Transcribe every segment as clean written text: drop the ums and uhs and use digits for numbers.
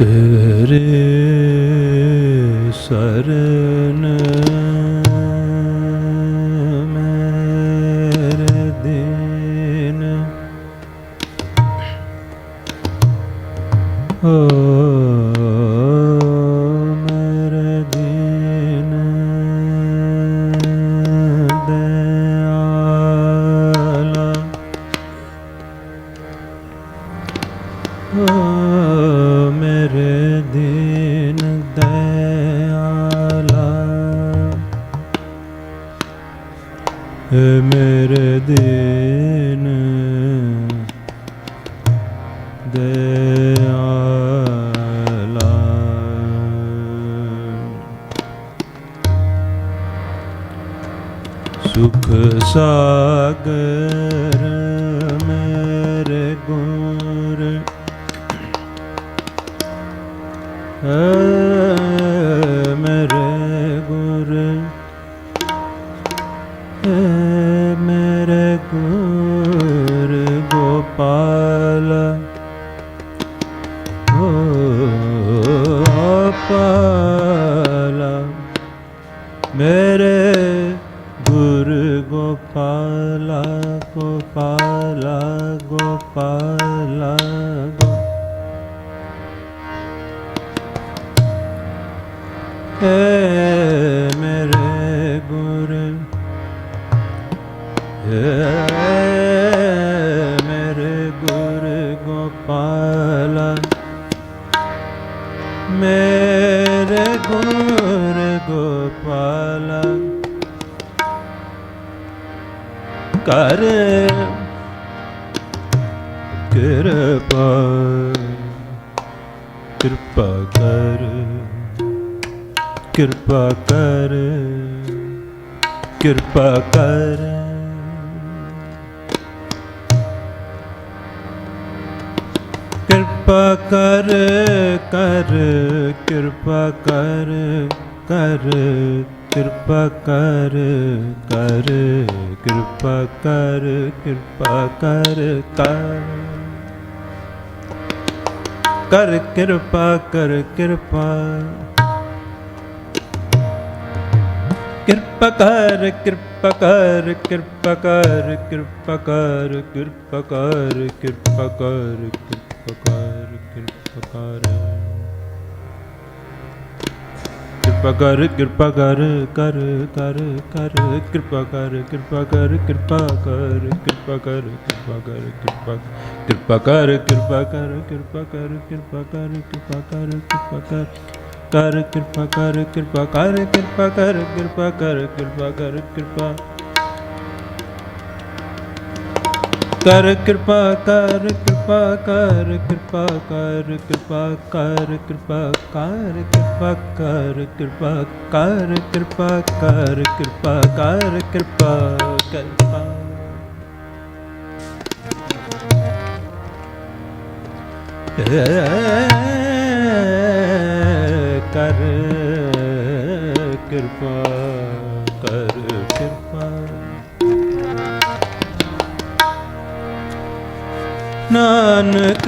तेरे शरण मेरे दिन ओ मेरे दिन दयाला ओ मेरे दिन दयाला मेरे दिन दयाला सुख सागर मेरे गुर मेरे गुर मेरे गुर गोपाल गोपाल मेरे गुरु गोपाल गोपाल गोपाल मेरे गुरु मेरे गुरु गोपाल मेरे गुरु गोपाल कर कृपा कृपा कर कृपा कर कृपा कर कृपा कर कर कृपा कर कर कृपा कर कर कृपा कर कृपा कर कर कृपा कर कृपा कृपा कर कृपा कर कृपा कर कृपा कर कृपा कर कृपा कर कृपा कर कृपा कर कृपा कर कृपा कर कर कर कर कृपा कर कृपा कर कृपा कर कृपा कर कृपा कर कृपा कृपा कर कृपा कर कृपा कर कृपा कर कृपा कर कृपा कर कर कृपा कर कृपा कर कृपा कर कृपा कर कृपा कर कृपा कर कृपा कर कृपा कर कृपा कर कृपा कर कृपा कर कृपा कर कृपा कर कृपा कर कृपा कर कृपा कृपा कर कृपा कर कृपा नानक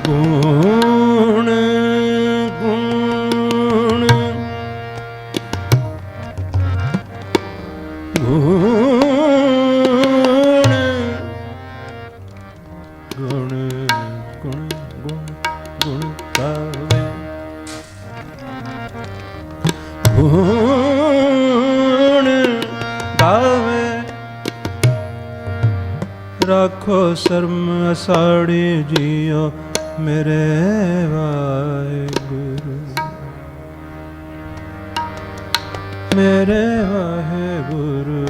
गुण गुण गुण गुण गुण गुण गुण गावे गुण गावे राखो शर्म असाड़ी जियो मेरे वाहेगुरु मेरे वाहेगुरु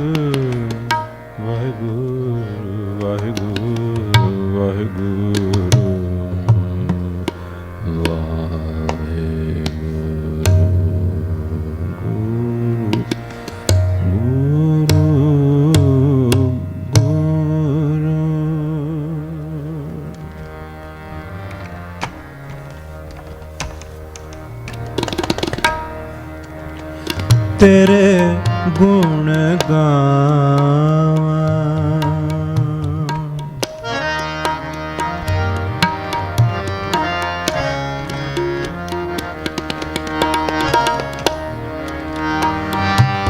वाहेगुरु वाहेगुरु वाहेगुरु तेरे गुण गावां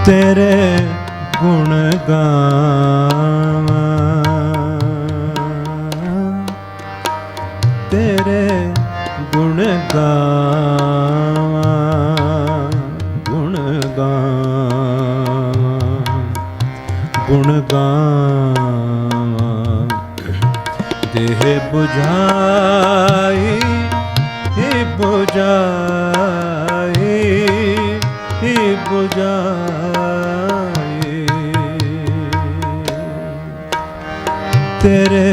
तेरे गुण गावा, तेरे गुण गावा, गुण गावा, गुण गावा। देह बुझाई ही बुझाई ही बुझाई, तेरे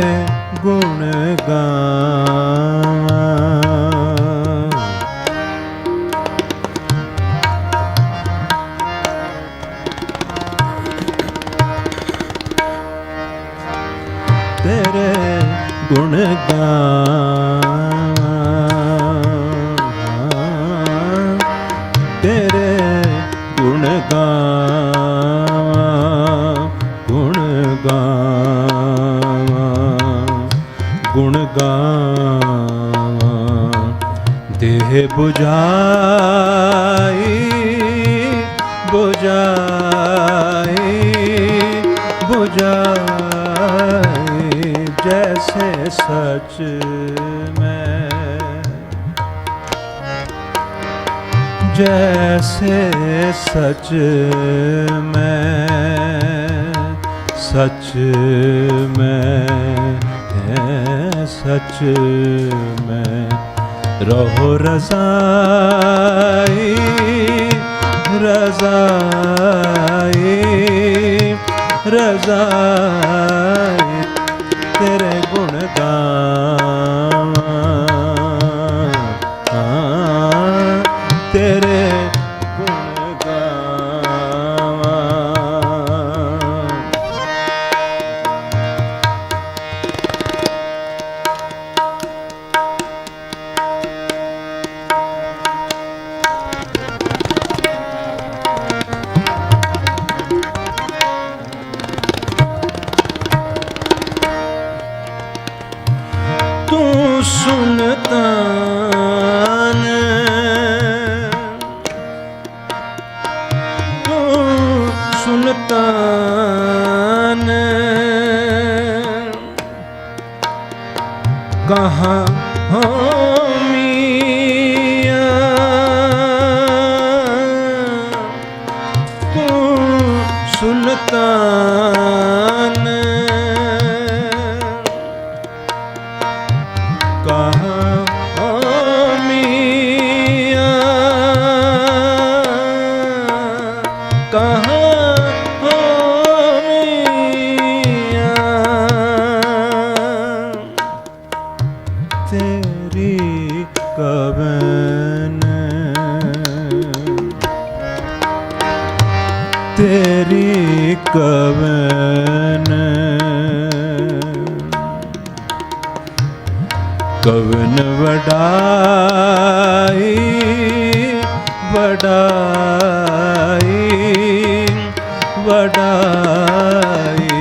गुण गावा। तेरे गुण गावा, तेरे गुण गावा, गुण गावा, गुण गावा। देह बुझाई बुझाई बुझाई, जैसे सच में, जैसे सच में, सच में है, सच में रहो रज़ाई, रज़ाई, रज़ाई, तेरे गुण गावा, तेरे गुण गावा। तू सुल्तान, तू सुल्तान, कहाँ हो मियां, तू सुल्तान, कहाँ हो मियां, कहाँ हो मियां, तेरी कवन, तेरी कवन, कवन वडाई, वडाई, वडाई,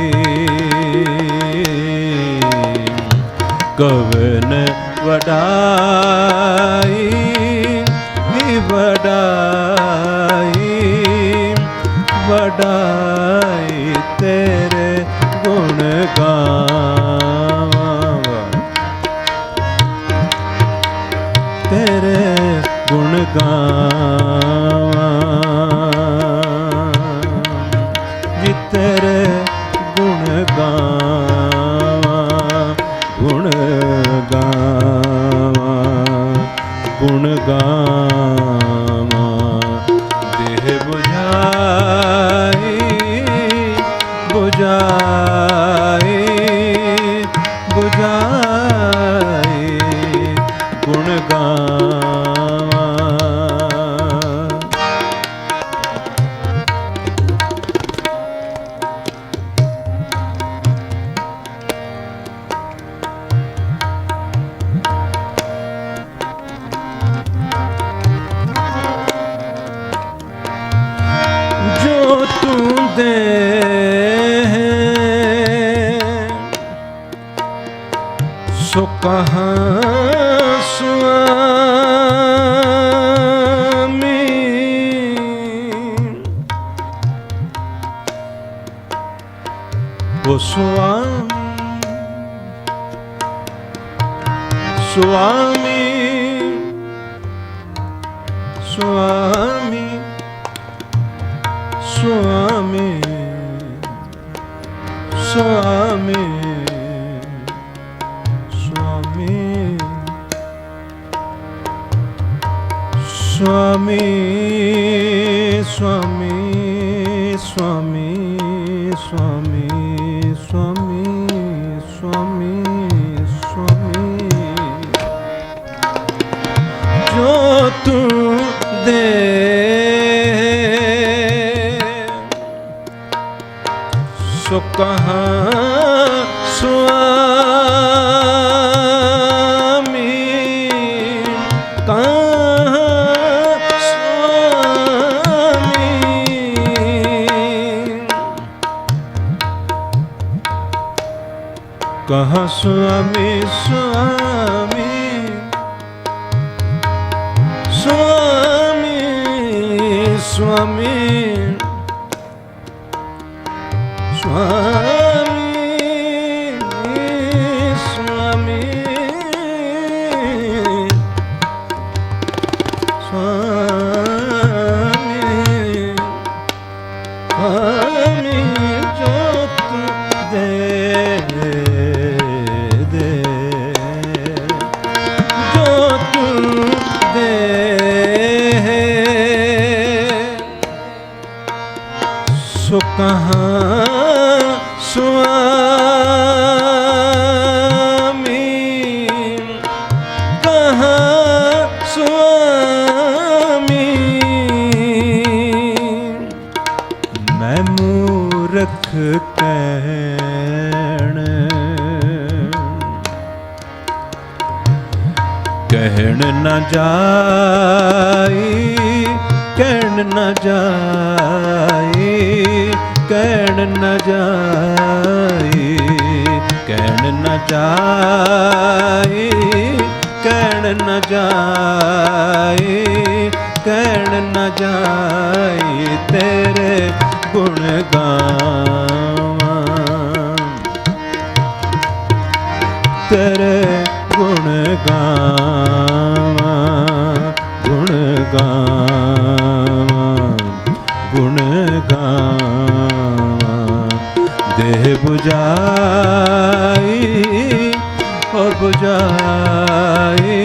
कवन वडाई, वडाई, वडाई, तेरे गुण गावा, तेरे गुण गावा, जी तेरे गुण गावा, गुण गावा, गुण गावा। देह बुझाई बुझाई बुझाई, गुण गावा। जो तू दे सो कहाँ स्वामी, ओ स्वामी स्वामी स्वामी स्वामी स्वामी स्वामी स्वामी स्वामी स्वामी स्वामी स्वामी स्वामी स्वामी जो तू दे सो कहाँ स्वामी कहाँ स्वामी कहाँ स्वामी स्वामी स्वामी स्वामी स्वामी स्वामी स्वामी जो तू दे दे जो तू दे सो कहाँ स्वामी कहाँ स्वामी मैं मूर्ख कहन न जाई कहन न जाई कहन न जाई कहन न जाई कहन न जाई कहन न जाई तेरे गुण गावां तेरे गुण गावां गुण गावां गुण गावां देह बुझाई ओ बुझाई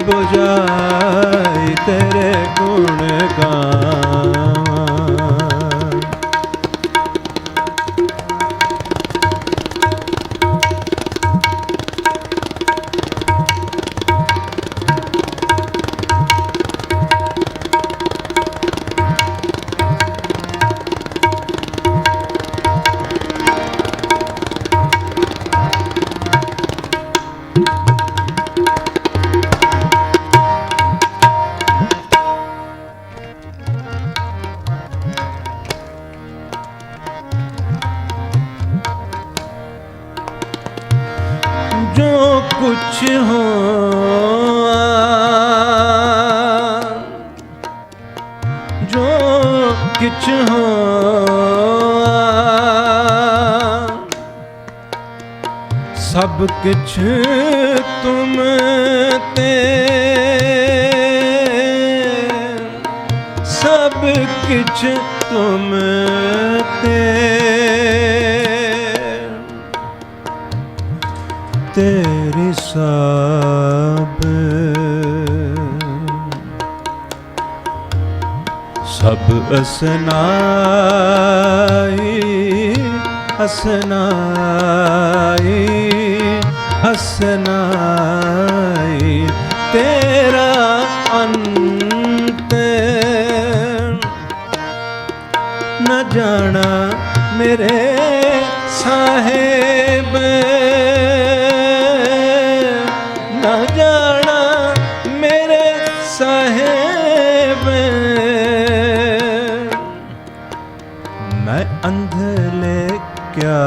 बुझाई तेरे गुण गावां जो कुछ हो जो कुछ हो सब कुछ तुम ते सब कुछ तुम ते तेरी सब असनाई असनाई असनाई तेरा अंत न जाना मेरे साहेब न जाना मेरे साहेब मैं अंधले क्या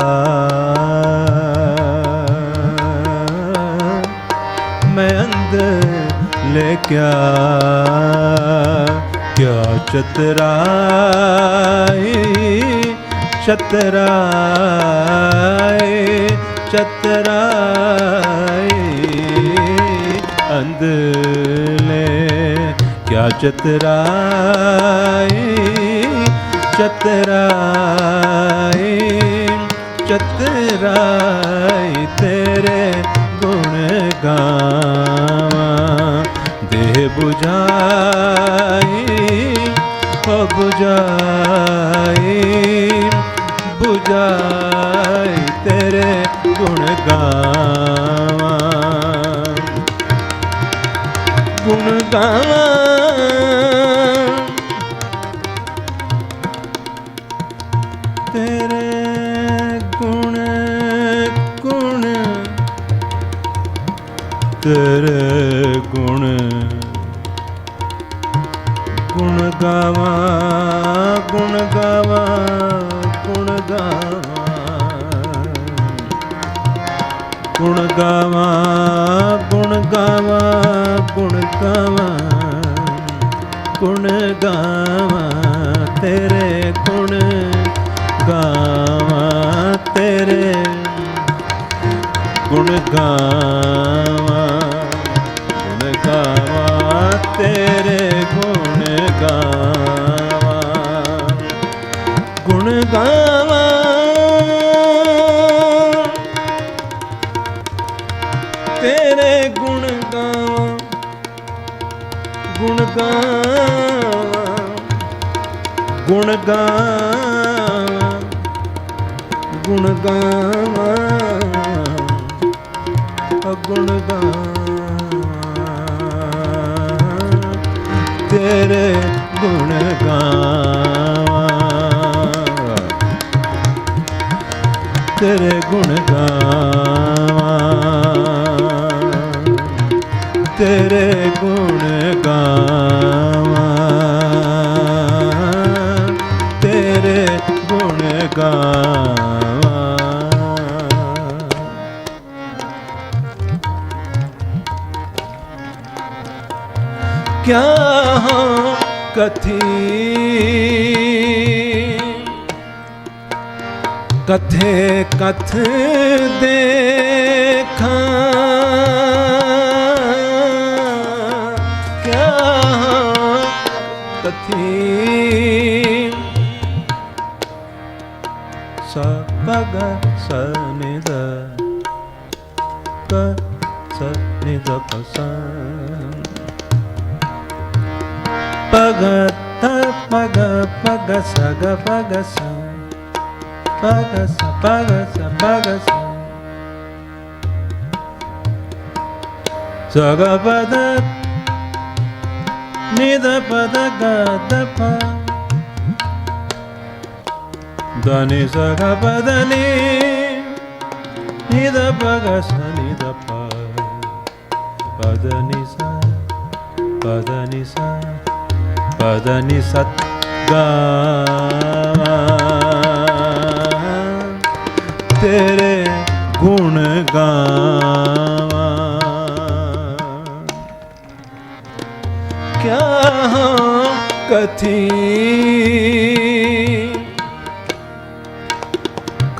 मैं अंधले क्या क्या चतराई चतराए चतराए अंधले क्या चतराए चतराए चतराए तेरे गुण गावा देह बुझाई हो बुझाई बुझाई तेरे गुण गावा गुण गावा तेरे गुण गुण तेरे गुण गुण गावा गुण गावा गुण गावा गुण गावा गुण गावा गुण गावा गुण गावा तेरे गुण गावा तेरे गुण गावा तेरे गुण गावा गुण गावा तेरे गुण गावा गुण गावा गुण गावा गुण गावा गुण गावा तेरे गुण गावा तेरे गुण गावा तेरे गुण गावा तेरे गुण गावा क्या कथी कथे कथ देखा क्या कथी स पग स निध क स निध स पग त पग पग स ग पग स पग स पग स पग स स ग पद निध पद ग द प द नि स ग पद नि निध पग स निध प पद नि स पद नि स पद नि सत् गावा तेरे गुण गावा क्या कथी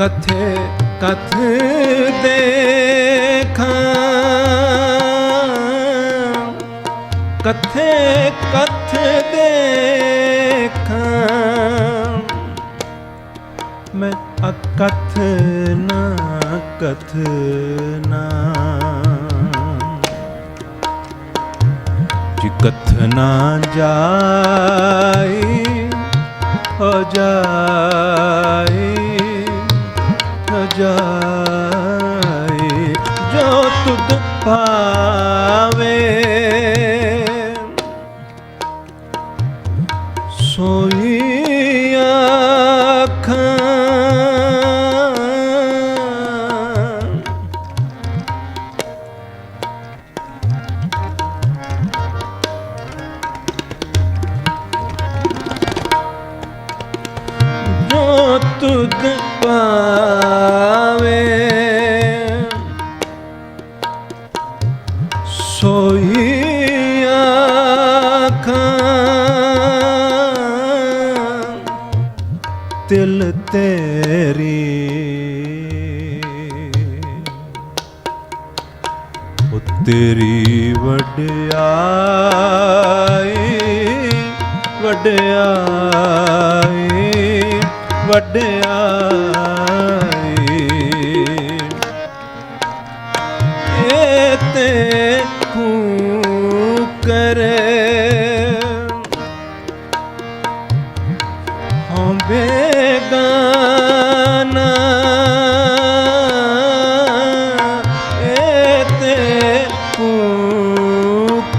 कथे कथ देखा कथे कथ देखा मैं अकथ ना कथ ना जी कथ ना जाई हो जाई हो जाई जो तुद पावे सोई आँखां जो तुद पावे सोई आँखां तिल तेरी ओ तेरी वड्याई वड्याई वड्याई एते कू करे हम बेगाना एते कू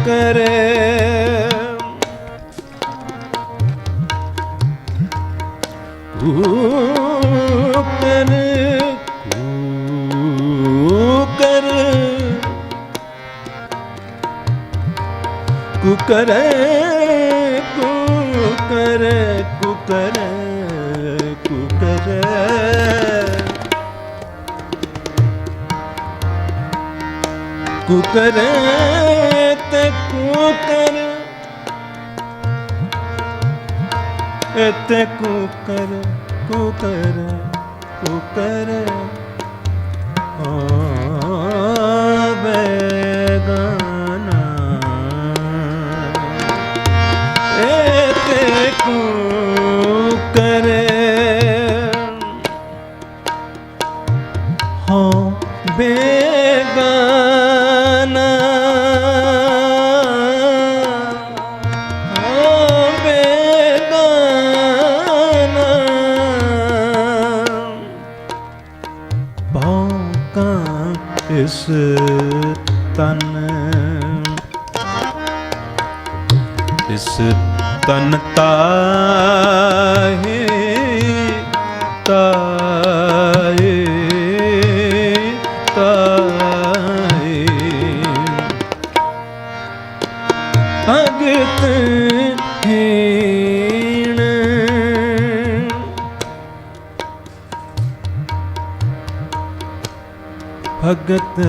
करे cooker cooker cooker cooker cooker cooker ते कुकर एते कुकर कुकर कुकर बेगाना एते कुकर हाँ बेगाना इस तन ताहे ताहे ताहे भगत हीण भगत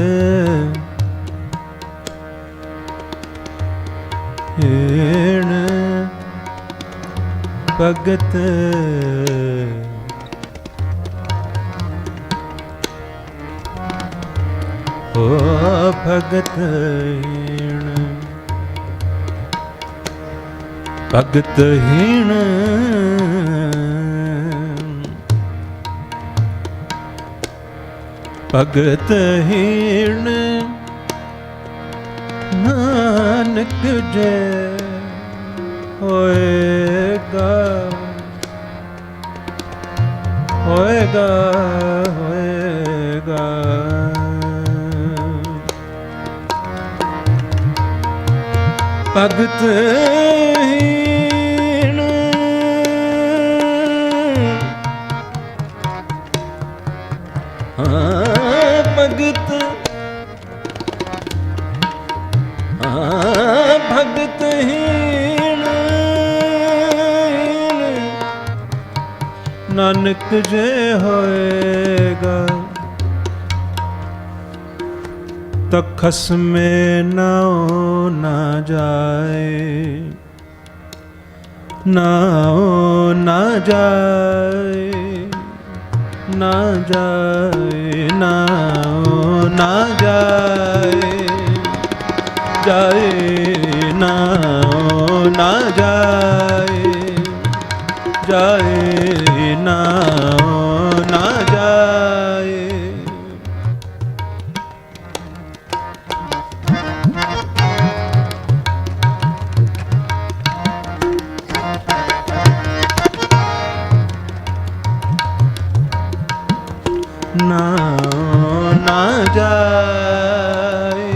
हीण भगत ओ भगत हीण भगत हीण भगत हीण नानक जय होएगा होएगा होएगा भगत हीण भगत भगत हीण नानक जे होएगा तो खसमे नाओ ना जाए नाओ ना जाए ना जाए नाओ ना जाए जाए नाओ ना जाए जाए नाओ ना जाए नाओ ना जाए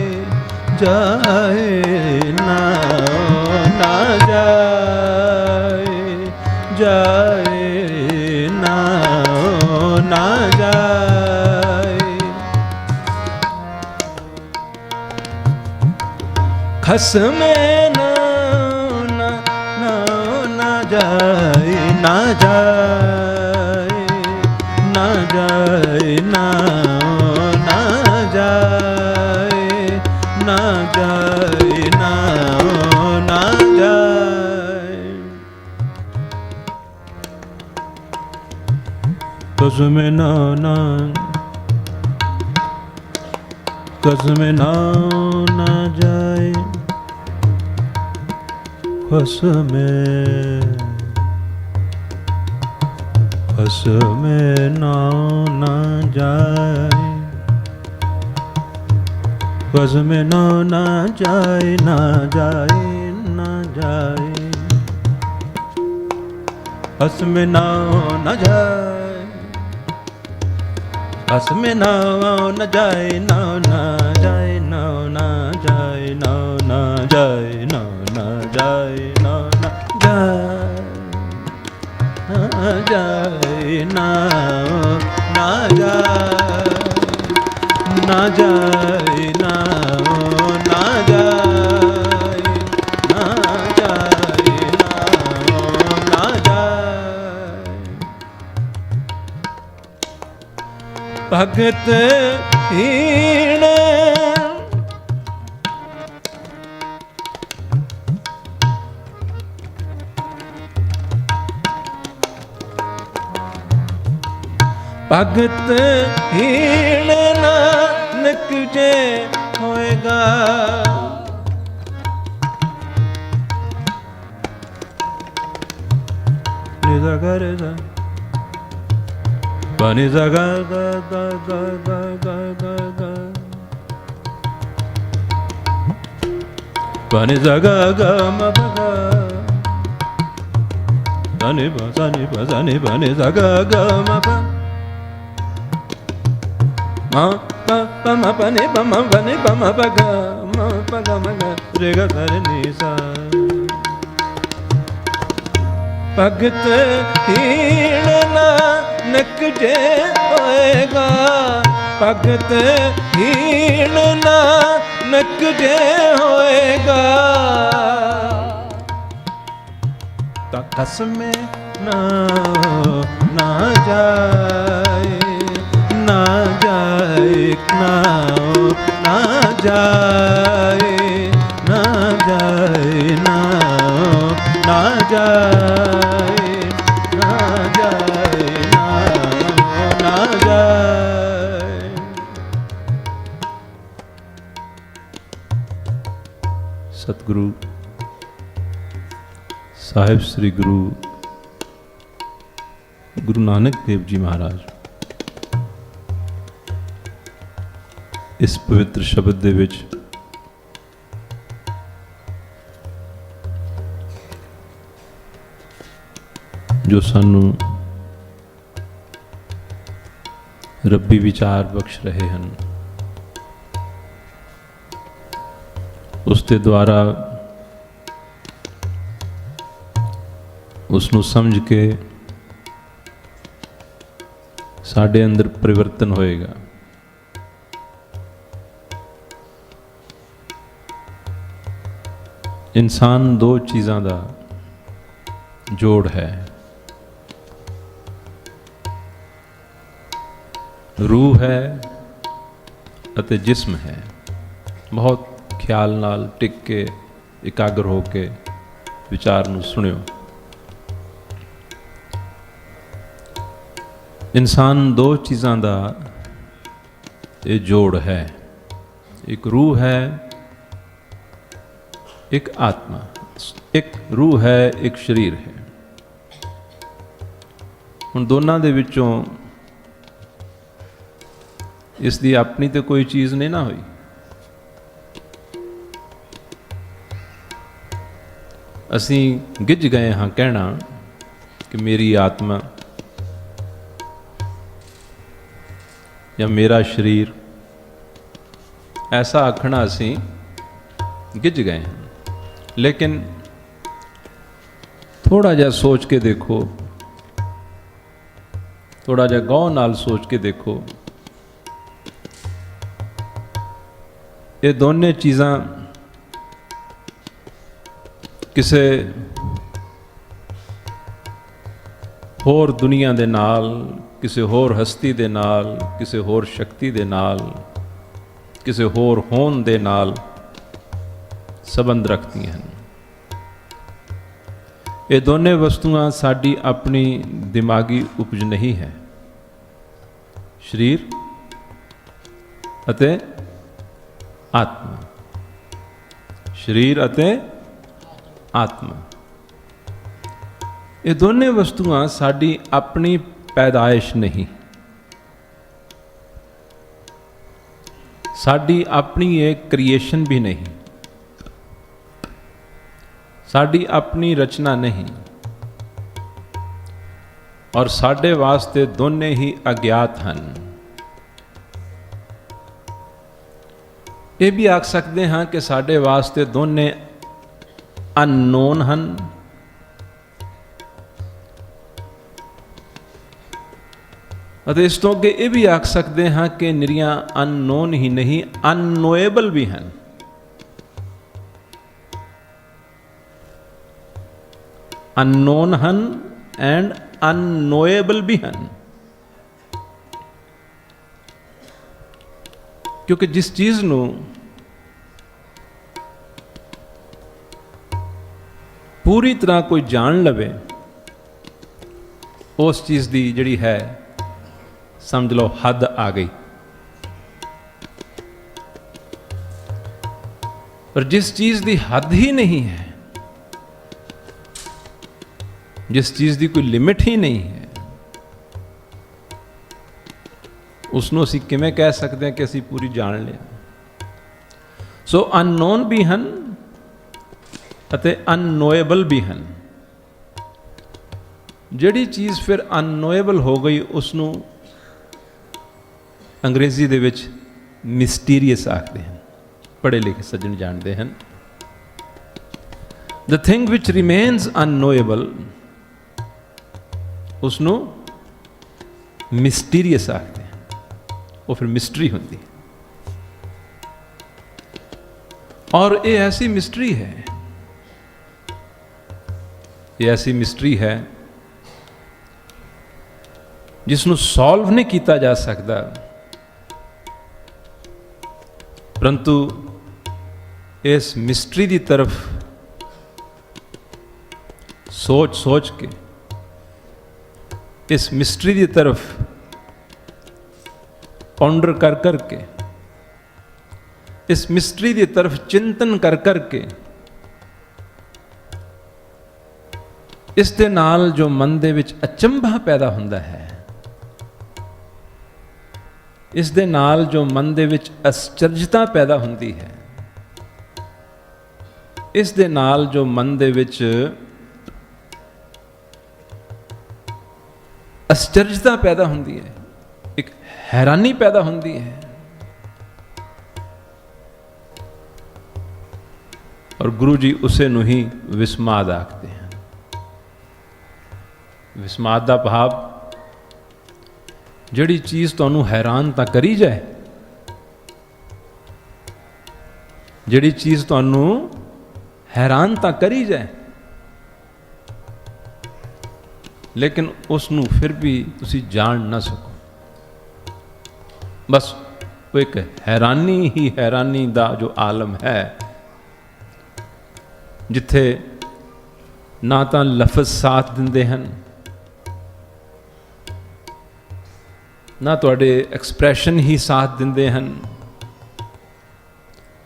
जाए नाओ ना जाए जाए नाओ ना जाए खसमे नाओ ना जाए ना जाए ना जाए नाओ ना जाए ना जाए नाओ ना जाए कसम नाव ना, कसम नाव ना जाए, कसम नाव ना जाए, कसम नाव ना जाए, ना जाए, ना जाए, कसम नाव ना जाए, कसम नाव ना जाए, नाव ना जाए, नाव ना जाए, नाव ना जाए, नाव ना जाए, नाव ना जाए, ना जाए, नाव ना जाए, ना जाए, नाव ना जाए, ना जाए, नाव ना जाए। भगत हीण भगत हीण नानक जे होएगा, निजा गा रे जा, बनि जा गा गा गा गा गा गा गा गा, बनि जा गा गा म प गा, बनि ब सा नि बनि जा गा गा म प, ma pa pa ma pa ni pa ma pa ni pa ma pa ga ma pa ga ma ga re ga sa re ni sa। भगत हीण नानक जे होएगा, भगत हीण नानक जे होएगा, कसम नाव ना जाए, ना जाए, नाव ना जाए, ना जाए, नाव ना जाए, ना जाए, नाव ना जाए। सतगुरु साहिब श्री गुरु नानक देव जी महाराज इस पवित्र शब्द दे विच जो सानू रब्बी विचार बख्श रहे हैं, उसके द्वारा उसनू समझ के साडे अंदर परिवर्तन होएगा। इंसान दो चीज़ां दा जोड़ है, रूह है अते जिस्म है। बहुत ख्याल नाल टिक के इकागर हो के विचार नू सुनियो। इंसान दो चीज़ां दा ये जोड़ है, एक रूह है, एक आत्मा। एक रूह है, एक शरीर है। हुण दोनों दे विचों इसकी अपनी तो कोई चीज़ नहीं ना हुई। असी गिज गए हाँ कहना कि मेरी आत्मा या मेरा शरीर, ऐसा आखना असी गिज गए हैं। लेकिन थोड़ा जा सोच के देखो, थोड़ा जा गौर नाल सोच के देखो, ये दोनों चीज़ां किसे होर दुनिया दे नाल, किसी होर हस्ती दे नाल, किसी होर शक्ति दे नाल, किसी होर होन दे नाल संबंध रखती हैं। ये दोनों वस्तुआं साड़ी अपनी दिमागी उपज नहीं है। शरीर अते आत्मा, शरीर अते आत्मा, ये दोने वस्तुआं साडी अपनी पैदाइश नहीं, साडी अपनी एक क्रिएशन भी नहीं, साडी अपनी रचना नहीं, और साडे वास्ते दोने ही अज्ञात हैं। ये भी आख सकते हैं कि साडे वास्ते दोने अननोन हैं, अते इस तो अगे ये भी आख सकते हैं कि निरियां अननोन ही नहीं, अननोएबल भी हैं। अननोन हैं एंड अननोएबल भी हैं, क्योंकि जिस चीज नूं पूरी तरह कोई जान लवे, उस चीज की जिहड़ी है समझ लो हद आ गई, पर जिस चीज की हद ही नहीं है, जिस चीज की कोई लिमिट ही नहीं है, उसनों असीं किवें कह सकते हैं कि असीं पूरी जान लिया। सो अननोन भी हैं अते अननोएबल भी हैं। जिहड़ी चीज़ फिर अननोएबल हो गई उसनों अंग्रेजी दे विच मिस्टीरियस आखते हैं, पढ़े लिखे सज्जन जानते हैं। The thing which remains unknowable उसनों मिस्टीरियस आखते हैं, वो फिर मिस्ट्री होती है। और ये ऐसी मिस्ट्री है, ये ऐसी मिस्ट्री है जिसनों सॉल्व नहीं किया जा सकता, परंतु इस मिस्ट्री की तरफ सोच सोच के, इस मिस्ट्री की तरफ पॉन्डर कर करके, इस मिस्ट्री की तरफ चिंतन कर करके, इस दे नाल जो मन दे विच अचंभा पैदा हुंदा है, इस दे नाल जो मन दे विच आश्चर्यता पैदा हुंदी है, इस दे नाल जो मन दे विच आश्चर्यता पैदा हुंदी है, एक हैरानी पैदा हुंदी है, और गुरु जी उसे नूं ही विस्माद आखते हैं। विस्माद दा भाव जिहड़ी चीज़ तुहानूं हैरान तां करी जाए, जिहड़ी चीज़ तुहानूं हैरान तां करी जाए, लेकिन उसनूं फिर भी तुसी जान ना सको, बस वो एक हैरानी ही हैरानी दा जो आलम है, जिथे ना तां लफज साथ दिंदे हैं, ना तुहाडे एक्सप्रैशन ही साथ दिंदे हैं।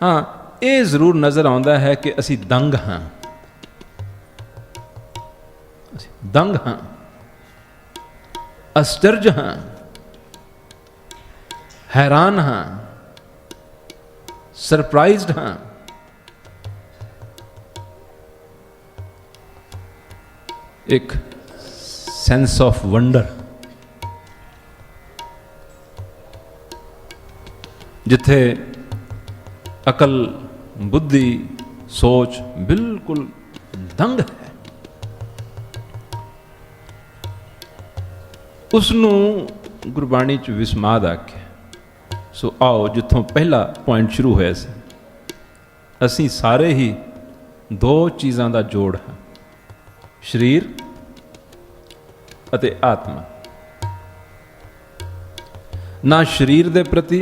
हाँ, ये जरूर नज़र आउंदा है कि असी दंग हाँ, दंग हाँ, आश्चर्य हाँ, हैरान हाँ, सरप्राइज्ड हाँ, एक सेंस ऑफ वंडर, जिथे अकल बुद्धि सोच बिल्कुल दंग है, उसनूं गुरबाणी च विस्माद आख्या। सो आओ जिथों पहला पॉइंट शुरू होया सी, असीं सारे ही दो चीज़ां दा जोड़ है, शरीर अते आत्मा। ना शरीर दे प्रति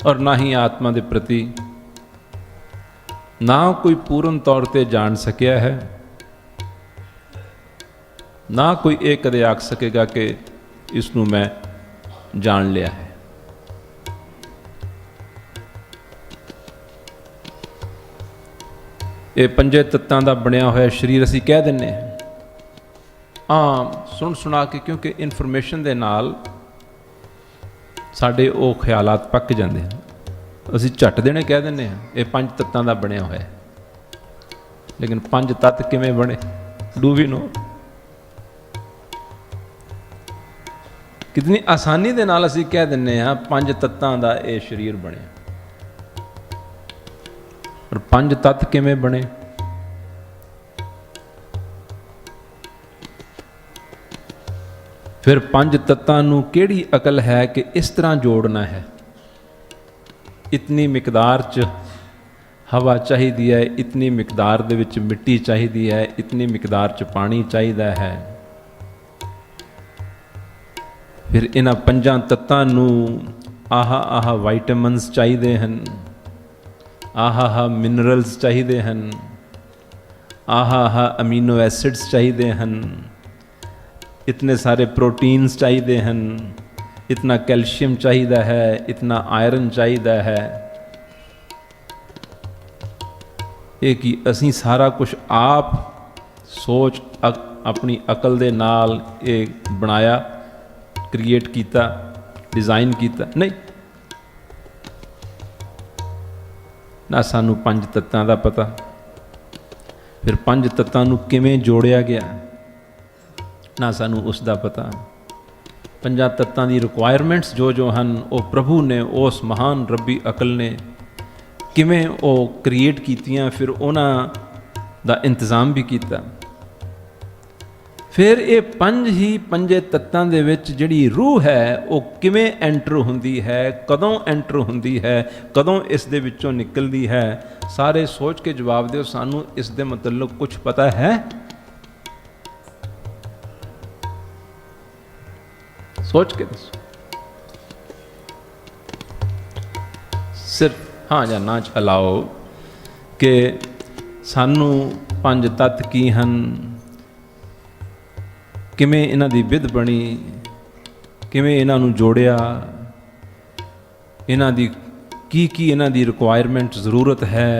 और ना ही आत्मा के प्रति ना कोई पूर्ण तौर पर जान सकिया है, ना कोई ये कदे आख सकेगा कि इसनूं मैं जान लिया है। ये पंजे तत्तां दा बनिया होया शरीर असीं कह दिंने आम सुन सुना के, क्योंकि इनफॉर्मेशन दे नाल साडे वो ख्यालात पक जाते हैं। असीं झट देने कह दिंने ये पंज तत्तां दा बनिया होया, लेकिन पंज तत्त किवें बने, डू वी नो? कितनी आसानी दे नाल असीं कह दिंने पंज तत्तां दा ये शरीर बने, और पंज तत्त किवें बने? फिर पंज तत्तां नूं किहड़ी अकल है कि इस तरह जोड़ना है। इतनी मिकदार च हवा चाहिदी है, इतनी मिकदार दे विच मिट्टी चाहिदी है, इतनी मिकदार च पानी चाहिदा है। फिर इन्हां पंजां तत्तां नूं आहा आहा वाइटामिन्स चाहिदे हन, आहा आहा मिनरल्स चाहिदे हन, आहा आहा अमीनो एसिड्स चाहिदे हन, इतने सारे प्रोटीन्स चाहिए हैं, इतना कैल्शियम चाहिए है, इतना आयरन चाहिए है। ये कि असी सारा कुछ आप सोच अपनी अकल दे नाल ये बनाया, क्रिएट किया, डिज़ाइन किया? नहीं, ना सानू पंज तत्तां दा पता। फिर पंज तत्तां नू किवें जोड़िया गया, ना सानू उसका पता। पंजां तत्तां दी रिक्वायरमेंट्स जो जो हैं वो प्रभु ने, उस महान रब्बी अकल ने किवें वो क्रिएट कीतियां, फिर उन्हां दा इंतज़ाम भी किया। फिर ये पंज ही पंजे तत्तां दे विच जिहड़ी रूह है वो किवें एंटर हुंदी है, कदों एंटर हुंदी है, कदों इस दे विचों निकलदी है, सारे सोच के जवाब दिओ। सानू इस दे मतलब कुछ पता है? सोच के दसो। सिर्फ हाँ या ना चलाओ कि सानू पंज तत्त की हन, किवें इन्हां दी विध बनी, किवें इन्हां नूं जोड़िया, इन्हां दी की इन्हां दी रिक्वायरमेंट जरूरत है।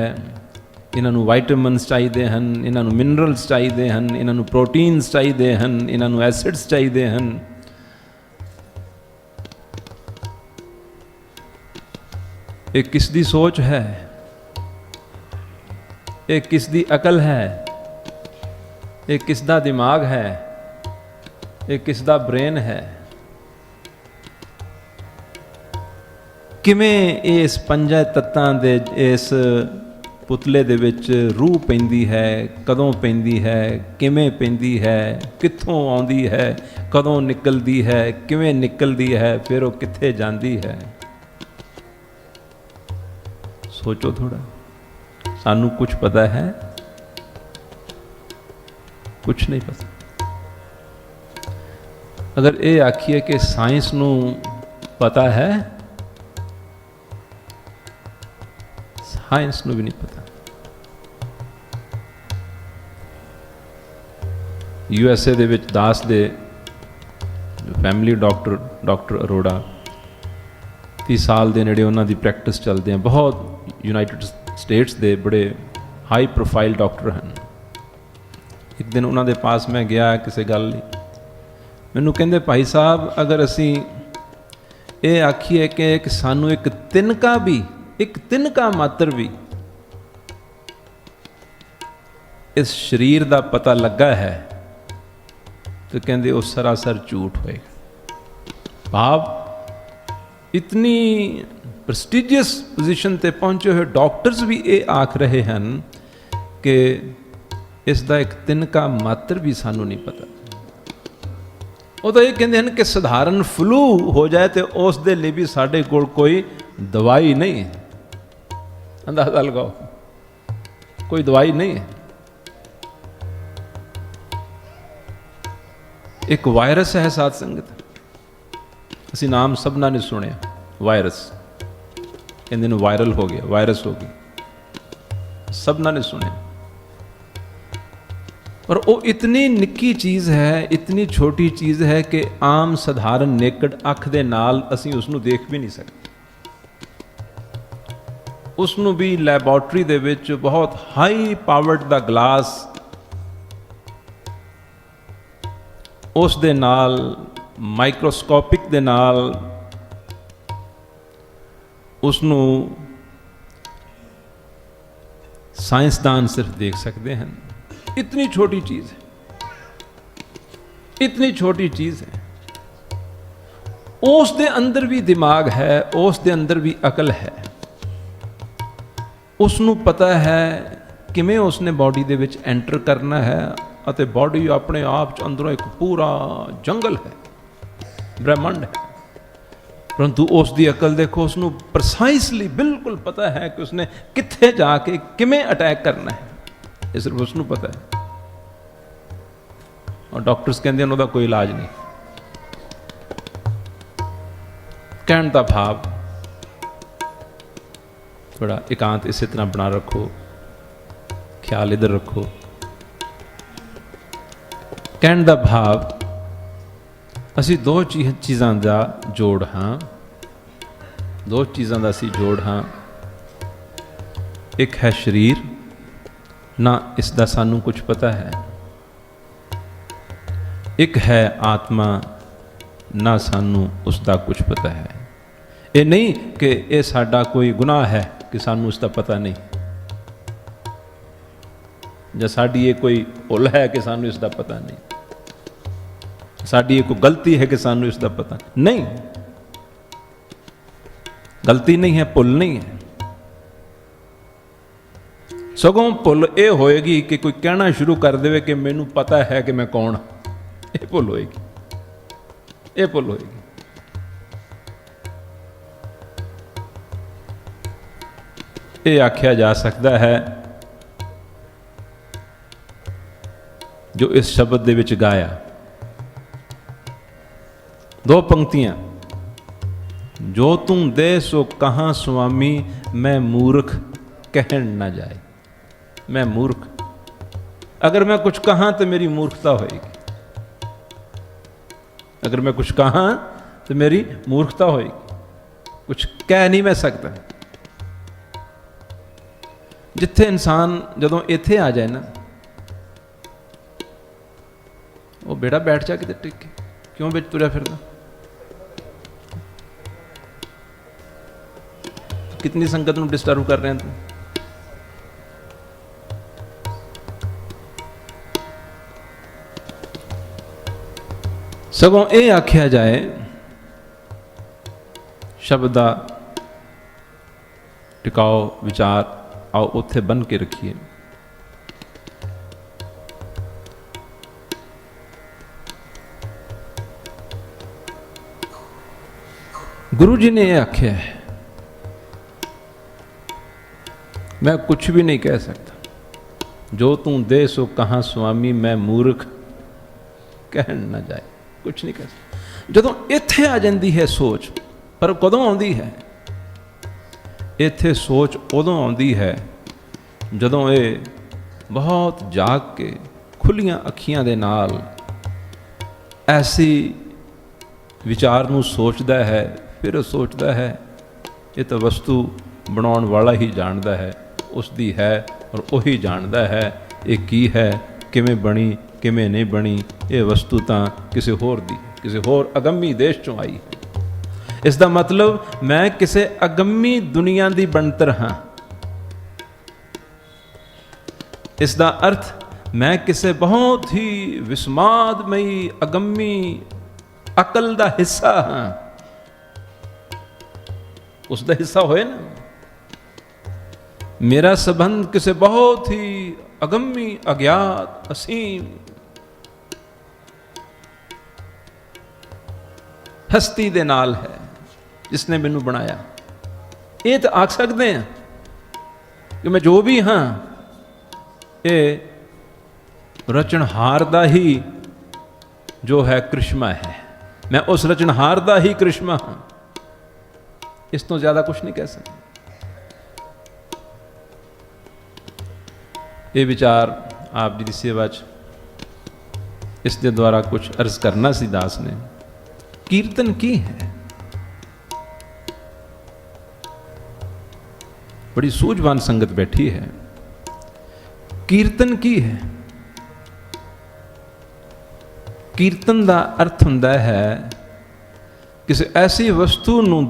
इन्हां नूं वाइटामिन्स चाहिए हैं, इन्हां नूं मिनरल्स चाहिए हैं, इन्हां नूं प्रोटीन्स चाहिए हैं, इन्हां नूं एसिड्स चाहिए हैं। ये किस दी सोच है? ये किस दी अकल है? ये किस दा दिमाग है? ये किस दा ब्रेन है? किवें इस पंजा तत्तां दे इस पुतले दे विच रूह पैंदी है, कदों पैंदी है, किवें पैंदी है, कित्थों आउंदी है, कदों निकलदी है, किवें निकलदी है, फिर वो कित्थे जांदी है? सोचो थोड़ा। सानू कुछ पता है? कुछ नहीं पता। अगर ये आखिए कि साइंस नू पता है, साइंस नू भी नहीं पता। यूएसए दे विच दास दे फैमिली डॉक्टर अरोड़ा 30 साल के नेड़े उन्होंने प्रैक्टिस चलते हैं। बहुत यूनाइटेड स्टेट्स के बड़े हाई प्रोफाइल डॉक्टर हैं। एक दिन उन्होंने पास मैं गया किसी गल नहीं, मैनू कहते भाई साहब अगर असी ये आखिए कि सानू एक तिनका मात्र भी इस शरीर का पता लगा है तो कहते वो सरासर झूठ होएगा। भाव इतनी प्रस्टिजियस पोजीशन ते पहुंचे हुए डॉक्टर्स भी ये आख रहे हैं कि इसका एक तिनका मात्र भी सानू नहीं पता। वो तो ये कहते हैं कि साधारण फ्लू हो जाए तो उस दे लिए भी साढ़े कोल कोई दवाई नहीं है। अंदाजा लगाओ, कोई दवाई नहीं है। एक वायरस है साध संगत, असी नाम सबना ने सुनिया, वायरस कहते वायरल हो गया, वायरस हो गया, सबना ने सुनिया। और वो इतनी निक्की चीज़ है, इतनी छोटी चीज़ है कि आम सधारण नेकड़ अख दे नाल असीं उसनूं देख भी नहीं सकते। उसनूं भी लैबोरेटरी दे विच बहुत हाई पावर्ड दा ग्लास उस दे नाल माइक्रोस्कोपिक दे नाल उसनूं साइंसदान सिर्फ देख सकते हैं। इतनी छोटी चीज है, इतनी छोटी चीज है। उस दे अंदर भी दिमाग है, उस दे अंदर भी अकल है। उसनूं पता है किमें उसने बॉडी दे विच एंटर करना है, अते बॉडी अपने आप च अंदरों एक पूरा जंगल है, ब्रह्मांड है। परंतु उस दी अकल देखो, उसनूं प्रसाइसली बिल्कुल पता है कि उसने कित्थे जाके किमें अटैक करना है, ये सिर्फ उसनूं पता है। और डॉक्टर्स कहते हैं उनका कोई इलाज नहीं। कहने का भाव थोड़ा एकांत इसी तरह बना रखो, ख्याल इधर रखो। कहने का भाव असी दो चीज़ों का जोड़ हाँ, दो चीज़ों का असी जोड़ हाँ। एक है शरीर, ना इसका सानू कुछ पता है। एक है आत्मा, ना सानू उसका कुछ पता है। ये नहीं कि ये साडा कोई गुनाह है कि सानू उसका पता नहीं, या साडी ये कोई भुल है कि सानू इसका पता नहीं, साडी ये कोई गलती है कि सानू इसका पता नहीं। गलती नहीं है, भुल नहीं है। सगों भुल ये होएगी कि कोई कहना शुरू कर दे कि मैनू पता है कि मैं कौन, ये भुल होएगी, ये भुल होएगी। ये आख्या जा सकता है जो इस शब्द दे विच गाया, दो पंक्तियां, जो तुम दे सो कहां स्वामी, मैं मूर्ख कहन ना जाए। मैं मूर्ख, अगर मैं कुछ कहां तो मेरी मूर्खता होएगी, अगर मैं कुछ कहां तो मेरी मूर्खता होएगी, कुछ कह नहीं मैं सकता। जिथे इंसान जदों इत्थे आ जाए ना, वो बेड़ा बैठ जा किते टिक के, क्यों बिच तुरया फिरदा। कितनी संगत नूं डिस्टर्ब कर रहे हैं तुम। सगों ये आख्या जाए शब्द दा टिकाओ विचार आओ उत्थे बन के रखिए। गुरु जी ने यह आख्या है, मैं कुछ भी नहीं कह सकता। जो तू दे सो कहां स्वामी, मैं मूर्ख कहन ना जाए। कुछ नहीं कह सकता। जदों इत्थे आ जाती है सोच, पर कदों आउंदी है इत्थे सोच? उदों आउंदी है जदों ये बहुत जाग के खुलियां अखियां दे नाल ऐसी विचार नूं सोचदा है। फिर सोचता है ये तो वस्तु बनाउण वाला ही जानता है, उसदी है और वही जानता है ये की है, किवें बनी किवें नहीं बनी। ये वस्तु तां किसी होर दी, किसी होर अगम्मी देश चों आई है। इसका मतलब मैं किसी अगम्मी दुनिया की बनतर हाँ। इसका अर्थ मैं किसी बहुत ही विस्मादमयी अगम्मी अकल का हिस्सा हाँ। उसका हिस्सा होए ना। मेरा संबंध किसी बहुत ही अगम्मी अज्ञात असीम हस्ती दे नाल है जिसने मैनू बनाया। ये तो आख सकते हैं कि मैं जो भी हाँ ये रचनहार दा ही जो है करिश्मा है। मैं उस रचनहार दा ही करिश्मा हाँ। इस तो ज्यादा कुछ नहीं कह सकता। ये विचार आप जी की सेवा च इस दे द्वारा कुछ अर्ज करना सी दास ने। कीर्तन की है, बड़ी सूझवान संगत बैठी है। कीर्तन की है। कीर्तन का अर्थ हुंदा है किसी ऐसी वस्तु नूं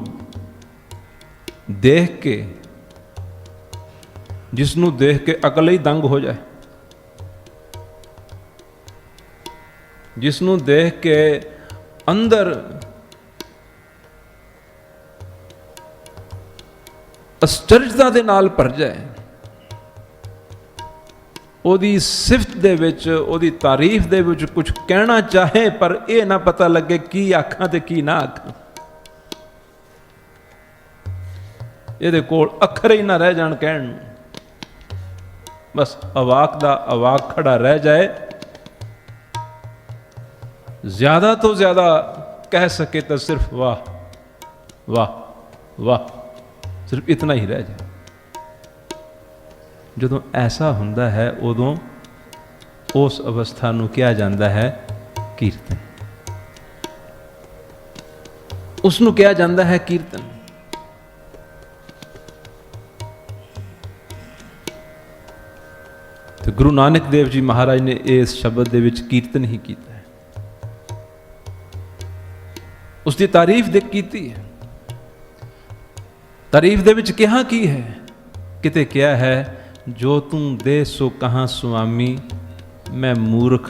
देख के, जिसनूं देख के अकल ही दंग हो जाए, जिसनूं देख के अंदर ਅਚਰਜਤਾ ਦੇ ਨਾਲ ਭਰ ਜਾਏ, ਉਹਦੀ ਸਿਫਤ ਦੇ ਵਿੱਚ, ਉਹਦੀ ਤਾਰੀਫ ਦੇ ਵਿੱਚ ਕੁਝ ਕਹਿਣਾ ਚਾਹੇ, ਪਰ ਇਹ ਨਾ ਪਤਾ ਲੱਗੇ ਕੀ ਆਖਾਂ ਤੇ ਕੀ ਨਾ ਆਖਾਂ। ਇਹਦੇ ਕੋਲ ਅੱਖਰ ਹੀ ਨਾ ਰਹਿ ਜਾਣ ਕਹਿਣ ਨੂੰ, ਬਸ ਅਵਾਕ ਦਾ ਅਵਾਕ ਖੜਾ ਰਹਿ ਜਾਏ। ਜ਼ਿਆਦਾ ਤੋਂ ਜ਼ਿਆਦਾ ਕਹਿ ਸਕੇ ਤਾਂ ਸਿਰਫ ਵਾਹ ਵਾਹ ਵਾਹ, सिर्फ इतना ही रह जाए। जदों ऐसा हुंदा है उदों उस अवस्था नूं कहा जाता है कीर्तन। उसनूं कहा जाता है कीर्तन। तो गुरु नानक देव जी महाराज ने इस शब्द दे विच कीर्तन ही कीता है, उसकी तारीफ कीती है। तारीफ दे विच कहा की है, किते क्या है, जो तू दे सो कहाँ स्वामी, मैं मूर्ख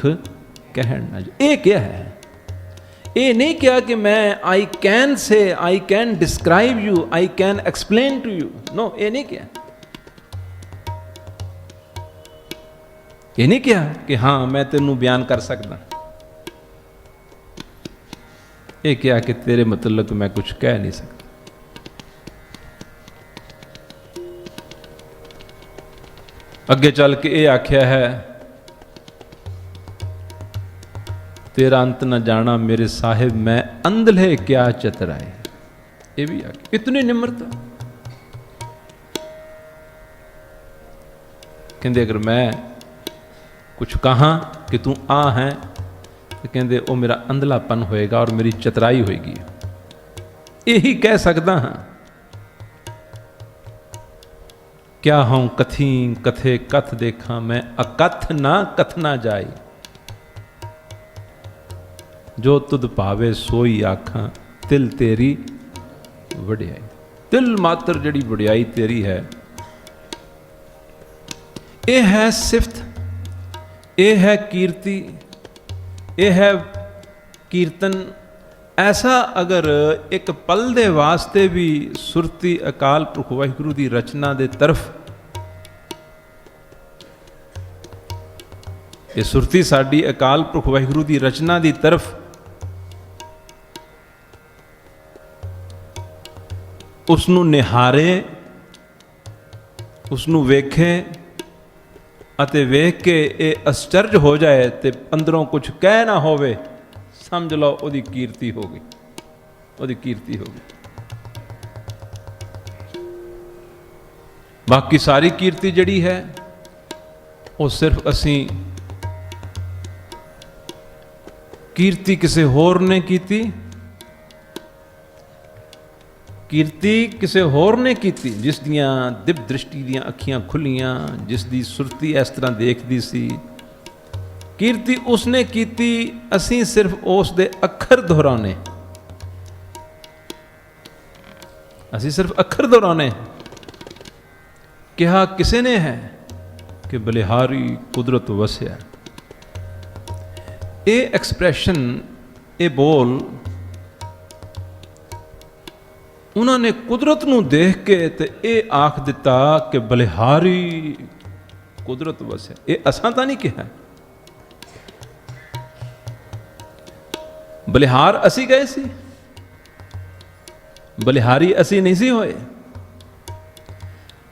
कहण ना। ये क्या है? ये नहीं क्या कि मैं I can say, I can describe you, I can explain to you. No, ये नहीं क्या। ये नहीं क्या कि हाँ मैं तेनू बयान कर सकदा। ये क्या कि तेरे मतलब मैं कुछ कह नहीं सकता। अगे चल के ये आख्या है, तेरा अंत न जाना मेरे साहिब, मैं अंधले क्या चतराए। ये भी आख्या, इतनी निम्रता। कहते अगर मैं कुछ कहा कि तू आ है, तो कहते वो मेरा अंधलापन होएगा और मेरी चतराई होएगी। यही कह सकता हाँ। क्या हूं कथी कथे कथ देखा, मैं अकथ ना कथना जाई। जो तुद भावे सोई आखा, तिल तेरी वड्याई। तिल मात्र जड़ी वड्याई तेरी है। ये है सिफत, ये है कीर्ति, ये है कीर्तन। ऐसा अगर एक पल दे वास्ते भी सुरती अकाल पुरख वाहिगुरू दी रचना दे तरफ, ये सुरती साडी अकाल पुरख वाहिगुरू दी रचना दी तरफ उसनू निहारे, उसनू वेखे अते वेख के ये आश्चर्य हो जाए, ते अंदरों कुछ कह ना होवे, समझ लो ओदी कीर्ति हो गई, ओदी कीर्ति हो गई। बाकी सारी कीर्ति जड़ी है वो सिर्फ असी कीर्ति किसी होर ने कीती, कीर्ति किसी होर ने कीती, जिस दियां दिव्य दृष्टि दियां अखियां खुलियां, जिस दी सुरती इस तरह देखदी सी। कीर्ति उसने कीती, असी सिर्फ उस दे अखर दोहराने, असी सिर्फ अखर दोहराने। कहा किसे ने है कि बलिहारी कुदरत वसिया। ये एक्सप्रैशन, ये बोल उन्होंने कुदरत नूं देख के ते ये आख दिता कि बलिहारी कुदरत वसिया। ये असां तां नहीं कहा, बलिहार असी गए सी, बलिहारी असी नहीं सी होए।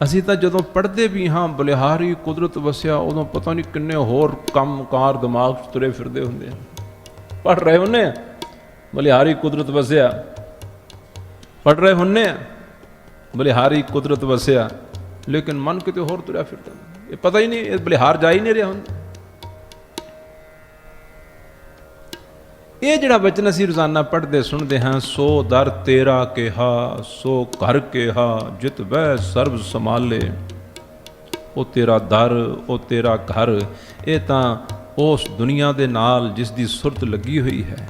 असी तो जदों पढ़ते भी हाँ बलिहारी कुदरत वसिया, उदों पता नहीं किन्ने होर काम कार दिमाग तुरे फिरदे हुंदे। पढ़ रहे होने बलिहारी कुदरत वसिया, पढ़ रहे होने बलिहारी कुदरत वसिया, लेकिन मन किते होर तुरया फिरदा। ये पता ही नहीं, बलिहार जा ही नहीं रहा होंदा। ਇਹ ਜਿਹੜਾ ਵਚਨ ਅਸੀਂ ਰੋਜ਼ਾਨਾ ਪੜ੍ਹਦੇ ਸੁਣਦੇ ਹਾਂ, ਸੋ ਦਰ ਤੇਰਾ ਕਿਹਾ ਸੋ ਘਰ ਕਿਹਾ ਜਿਤ ਬਹਿ ਸਰਬ ਸੰਭਾਲੇ। ਉਹ ਤੇਰਾ ਦਰ, ਉਹ ਤੇਰਾ ਘਰ, ਇਹ ਤਾਂ ਉਸ ਦੁਨੀਆ ਦੇ ਨਾਲ ਜਿਸ ਦੀ ਸੁਰਤ ਲੱਗੀ ਹੋਈ ਹੈ,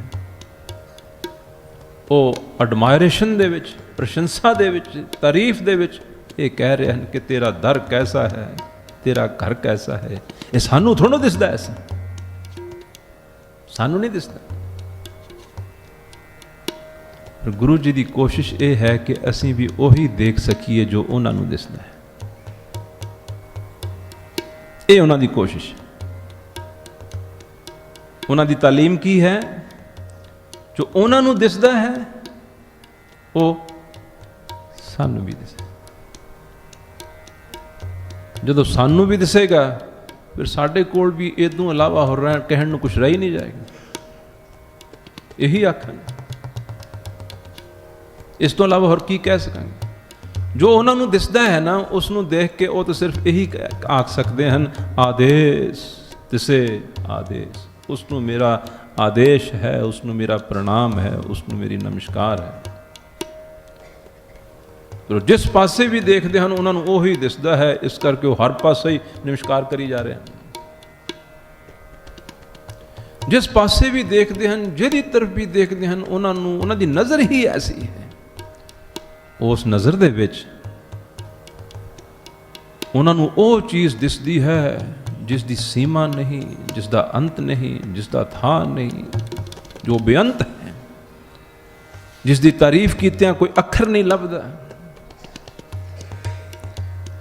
ਉਹ ਐਡਮਾਇਰੇਸ਼ਨ ਦੇ ਵਿੱਚ, ਪ੍ਰਸ਼ੰਸਾ ਦੇ ਵਿੱਚ, ਤਾਰੀਫ ਦੇ ਵਿੱਚ ਇਹ ਕਹਿ ਰਹੇ ਹਨ ਕਿ ਤੇਰਾ ਦਰ ਕੈਸਾ ਹੈ, ਤੇਰਾ ਘਰ ਕੈਸਾ ਹੈ। ਇਹ ਸਾਨੂੰ ਥੋੜ੍ਹਾ ਦਿਸਦਾ, ਐਸਾ ਸਾਨੂੰ ਨਹੀਂ ਦਿਸਦਾ। ਪਰ ਗੁਰੂ ਜੀ ਦੀ ਕੋਸ਼ਿਸ਼ ਇਹ ਹੈ ਕਿ ਅਸੀਂ ਵੀ ਉਹੀ ਦੇਖ ਸਕੀਏ ਜੋ ਉਹਨਾਂ ਨੂੰ ਦਿਸਦਾ ਹੈ। ਇਹ ਉਹਨਾਂ ਦੀ ਕੋਸ਼ਿਸ਼। ਉਹਨਾਂ ਦੀ ਤਾਲੀਮ ਕੀ ਹੈ? ਜੋ ਉਹਨਾਂ ਨੂੰ ਦਿਸਦਾ ਹੈ ਉਹ ਸਾਨੂੰ ਵੀ ਦਿਸੇ। ਜਦੋਂ ਸਾਨੂੰ ਵੀ ਦਿਸੇਗਾ ਫਿਰ ਸਾਡੇ ਕੋਲ ਵੀ ਇਹ ਤੋਂ ਇਲਾਵਾ ਹੋਰ ਕਹਿਣ ਨੂੰ ਕੁਛ ਰਹਿ ਹੀ ਨਹੀਂ ਜਾਏਗਾ। ਇਹੀ ਆਖਾਂਗੇ, ਇਸ ਤੋਂ ਇਲਾਵਾ ਹੋਰ ਕੀ ਕਹਿ ਸਕਾਂਗੇ? ਜੋ ਉਹਨਾਂ ਨੂੰ ਦਿਸਦਾ ਹੈ ਨਾ, ਉਸ ਨੂੰ ਦੇਖ ਕੇ ਉਹ ਤਾਂ ਸਿਰਫ ਇਹੀ ਆਖ ਸਕਦੇ ਹਨ, ਆਦੇਸ਼ ਤਿਸੇ ਆਦੇਸ਼। ਉਸ ਨੂੰ ਮੇਰਾ ਆਦੇਸ਼ ਹੈ, ਉਸ ਨੂੰ ਮੇਰਾ ਪ੍ਰਣਾਮ ਹੈ, ਉਸ ਨੂੰ ਮੇਰੀ ਨਮਸਕਾਰ ਹੈ। ਜਿਸ ਪਾਸੇ ਵੀ ਦੇਖਦੇ ਹਨ ਉਹਨਾਂ ਨੂੰ ਉਹੀ ਦਿਸਦਾ ਹੈ, ਇਸ ਕਰਕੇ ਉਹ ਹਰ ਪਾਸੇ ਹੀ ਨਮਸਕਾਰ ਕਰੀ ਜਾ ਰਹੇ ਹਨ। ਜਿਸ ਪਾਸੇ ਵੀ ਦੇਖਦੇ ਹਨ, ਜਿਹਦੀ ਤਰਫ ਵੀ ਦੇਖਦੇ ਹਨ, ਉਹਨਾਂ ਨੂੰ, ਉਹਨਾਂ ਦੀ ਨਜ਼ਰ ਹੀ ਐਸੀ ਹੈ। ਉਸ ਨਜ਼ਰ ਦੇ ਵਿੱਚ ਉਹਨਾਂ ਨੂੰ ਉਹ ਚੀਜ਼ ਦਿਸਦੀ ਹੈ ਜਿਸ ਦੀ ਸੀਮਾ ਨਹੀਂ, ਜਿਸ ਦਾ ਅੰਤ ਨਹੀਂ, ਜਿਸ ਦਾ ਥਾਂ ਨਹੀਂ, ਜੋ ਬੇਅੰਤ ਹੈ, ਜਿਸ ਦੀ ਤਾਰੀਫ ਕੀਤਿਆਂ ਕੋਈ ਅੱਖਰ ਨਹੀਂ ਲੱਭਦਾ।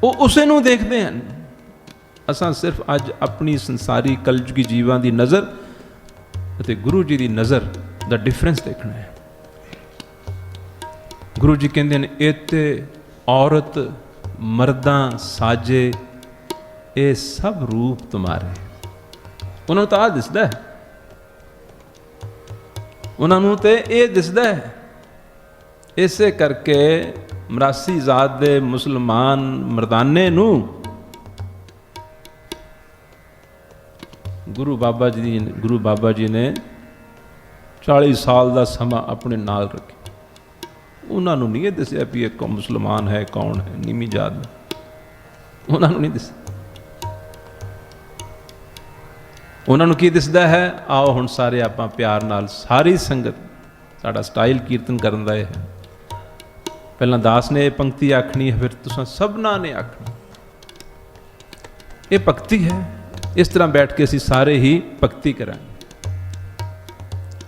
ਉਹ ਉਸੇ ਨੂੰ ਦੇਖਦੇ ਹਨ। ਅਸਾਂ ਸਿਰਫ ਅੱਜ ਆਪਣੀ ਸੰਸਾਰੀ ਕਲਯੁਗੀ ਜੀਵਾਂ ਦੀ ਨਜ਼ਰ ਅਤੇ ਗੁਰੂ ਜੀ ਦੀ ਨਜ਼ਰ ਦਾ ਡਿਫਰੈਂਸ ਦੇਖਣਾ ਹੈ। ਗੁਰੂ ਜੀ ਕਹਿੰਦੇ ਨੇ, ਇਤੇ ਔਰਤ ਮਰਦਾਂ ਸਾਜੇ ਇਹ ਸਭ ਰੂਪ ਤੁਮਾਰੇ। ਉਹਨਾਂ ਨੂੰ ਤਾਂ ਆਹ ਦਿਸਦਾ ਹੈ, ਉਹਨਾਂ ਨੂੰ ਤੇ ਇਹ ਦਿਸਦਾ ਹੈ। ਇਸੇ ਕਰਕੇ ਮਰਾਸੀ ਜ਼ਾਤ ਦੇ ਮੁਸਲਮਾਨ ਮਰਦਾਨੇ ਨੂੰ ਗੁਰੂ ਬਾਬਾ ਜੀ ਨੇ 40 ਸਾਲ ਦਾ ਸਮਾਂ ਆਪਣੇ ਨਾਲ ਰੱਖਿਆ। ਉਹਨਾਂ ਨੂੰ ਨਹੀਂ ਇਹ ਦੱਸਿਆ ਵੀ ਇਹ ਮੁਸਲਮਾਨ ਹੈ, ਕੌਣ ਹੈ, ਨੀਵੀਂ ਜਾਤ। ਉਹਨਾਂ ਨੂੰ ਨਹੀਂ ਦੱਸਿਆ। ਉਹਨਾਂ ਨੂੰ ਕੀ ਦਿਸਦਾ ਹੈ? ਆਓ ਹੁਣ ਸਾਰੇ ਆਪਾਂ ਪਿਆਰ ਨਾਲ, ਸਾਰੀ ਸੰਗਤ, ਸਾਡਾ ਸਟਾਈਲ ਕੀਰਤਨ ਕਰਨ ਦਾ ਇਹ ਹੈ। ਪਹਿਲਾਂ ਦਾਸ ਨੇ ਇਹ ਪੰਕਤੀ ਆਖਣੀ ਹੈ, ਫਿਰ ਤੁਸੀਂ ਸਭਨਾਂ ਨੇ ਆਖਣੀ। ਇਹ ਭਗਤੀ ਹੈ। ਇਸ ਤਰ੍ਹਾਂ ਬੈਠ ਕੇ ਅਸੀਂ ਸਾਰੇ ਹੀ ਭਗਤੀ ਕਰਾਂਗੇ।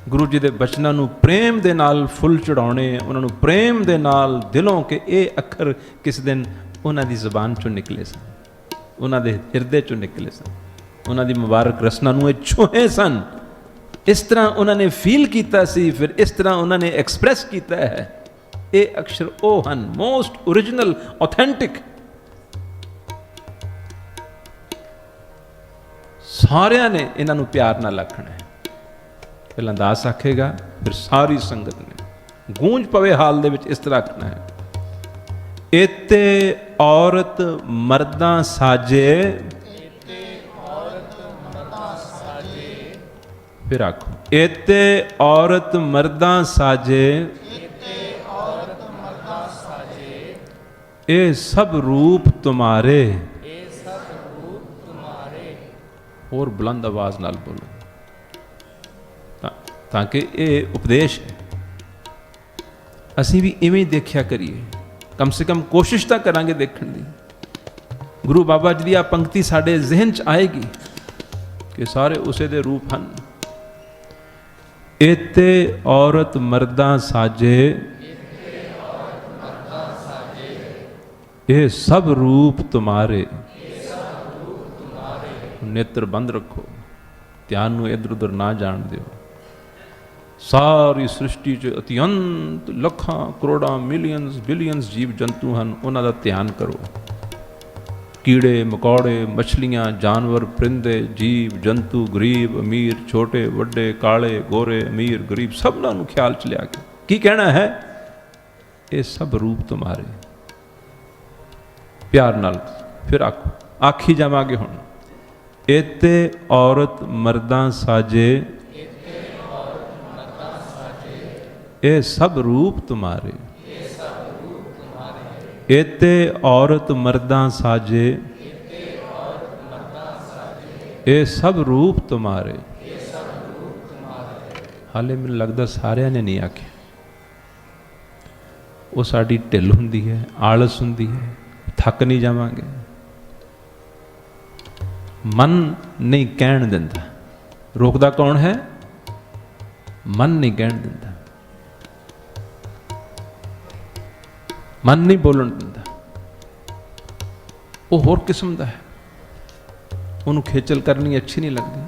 ਗੁਰੂ ਜੀ ਦੇ ਬਚਨਾਂ ਨੂੰ ਪ੍ਰੇਮ ਦੇ ਨਾਲ ਫੁੱਲ ਚੜਾਉਣੇ, ਉਹਨਾਂ ਨੂੰ ਪ੍ਰੇਮ ਦੇ ਨਾਲ ਦਿਲੋਂ, ਕਿ ਇਹ ਅੱਖਰ ਕਿਸ ਦਿਨ ਉਹਨਾਂ ਦੀ ਜ਼ੁਬਾਨ ਚੋਂ ਨਿਕਲੇ ਸਨ, ਉਹਨਾਂ ਦੇ ਹਿਰਦੇ ਚੋਂ ਨਿਕਲੇ ਸਨ, ਉਹਨਾਂ ਦੀ ਮੁਬਾਰਕ ਰਸਨਾ ਨੂੰ ਇਹ ਛੂਹੇ ਸਨ। ਇਸ ਤਰ੍ਹਾਂ ਉਹਨਾਂ ਨੇ ਫੀਲ ਕੀਤਾ ਸੀ, ਫਿਰ ਇਸ ਤਰ੍ਹਾਂ ਉਹਨਾਂ ਨੇ ਐਕਸਪ੍ਰੈਸ ਕੀਤਾ ਹੈ। ਇਹ ਅਕਸ਼ਰ ਉਹ ਹਨ, ਮੋਸਟ ਓਰੀਜਨਲ, ਆਥੈਂਟਿਕ। ਸਾਰਿਆਂ ਨੇ ਇਹਨਾਂ ਨੂੰ ਪਿਆਰ ਨਾਲ ਆਖਣਾ ਹੈ। ਪਹਿਲਾਂ ਦਾਸ ਆਖੇਗਾ, ਫਿਰ ਸਾਰੀ ਸੰਗਤ ਨੇ ਗੂੰਜ ਪਵੇ ਹਾਲ ਦੇ ਵਿੱਚ ਇਸ ਤਰ੍ਹਾਂ ਆਖਣਾ ਹੈ, ਇਤੇ ਔਰਤ ਮਰਦਾਂ ਸਾਜੇ। ਫਿਰ ਆਖੋ, ਇਤੇ ਔਰਤ ਮਰਦਾਂ ਸਾਜੇ ਇਹ ਸਭ ਰੂਪ ਤੁਮਾਰੇ। ਹੋਰ ਬੁਲੰਦ ਆਵਾਜ਼ ਨਾਲ ਬੋਲੋ, ਤਾਂ ਕਿ ਇਹ ਉਪਦੇਸ਼ ਹੈ। ਅਸੀਂ ਵੀ ਇਵੇਂ ਦੇਖਿਆ ਕਰੀਏ, ਕਮ ਸੇ ਕਮ ਕੋਸ਼ਿਸ਼ ਤਾਂ ਕਰਾਂਗੇ ਦੇਖਣ ਦੀ। ਗੁਰੂ ਬਾਬਾ ਜੀ ਦੀ ਆ ਪੰਕਤੀ ਸਾਡੇ ਜ਼ਿਹਨ 'ਚ ਆਏਗੀ ਕਿ ਸਾਰੇ ਉਸੇ ਦੇ ਰੂਪ ਹਨ। ਇਤੇ ਔਰਤ ਮਰਦਾਂ ਸਾਜੇ ਇਹ ਸਭ ਰੂਪ ਤੁਮਾਰੇ। ਨੇਤਰ ਬੰਦ ਰੱਖੋ, ਧਿਆਨ ਨੂੰ ਇੱਧਰ ਉੱਧਰ ਨਾ ਜਾਣ ਦਿਓ। ਸਾਰੀ ਸ੍ਰਿਸ਼ਟੀ 'ਚ ਅਤਿਅੰਤ ਲੱਖਾਂ ਕਰੋੜਾਂ ਮਿਲੀਅਨਸ ਬਿਲੀਅਨਸ ਜੀਵ ਜੰਤੂ ਹਨ, ਉਹਨਾਂ ਦਾ ਧਿਆਨ ਕਰੋ। ਕੀੜੇ ਮਕੌੜੇ, ਮਛਲੀਆਂ, ਜਾਨਵਰ, ਪਰਿੰਦੇ, ਜੀਵ ਜੰਤੂ, ਗਰੀਬ ਅਮੀਰ, ਛੋਟੇ ਵੱਡੇ, ਕਾਲੇ ਗੋਰੇ, ਅਮੀਰ ਗਰੀਬ, ਸਭਨਾਂ ਨੂੰ ਖਿਆਲ 'ਚ ਲਿਆ ਕੇ ਕੀ ਕਹਿਣਾ ਹੈ? ਇਹ ਸਭ ਰੂਪ ਤੁਮਾਰੇ। ਪਿਆਰ ਨਾਲ ਫਿਰ ਆਖੋ, ਆਖੀ ਜਾਵਾਂਗੇ ਹੁਣ, ਇਤੇ ਔਰਤ ਮਰਦਾਂ ਸਾਜੇ ये सब रूप तुम्हारे, एते औरत मर्दा साजे, ये सब रूप तुम्हारे। हाले मैनूं लगदा सारिਆਂ ने नहीं आख्या, वो साडी ढिल हुंदी है, आलस हुंदी है, थक नहीं जावांगे। मन नहीं कहण दिंदा, रोकदा कौन है? मन नहीं कहण दिंदा, मन नहीं बोलन दिंदा। वो होर किस्म दा है, उन्होंने खेचल करनी अच्छी नहीं लगती,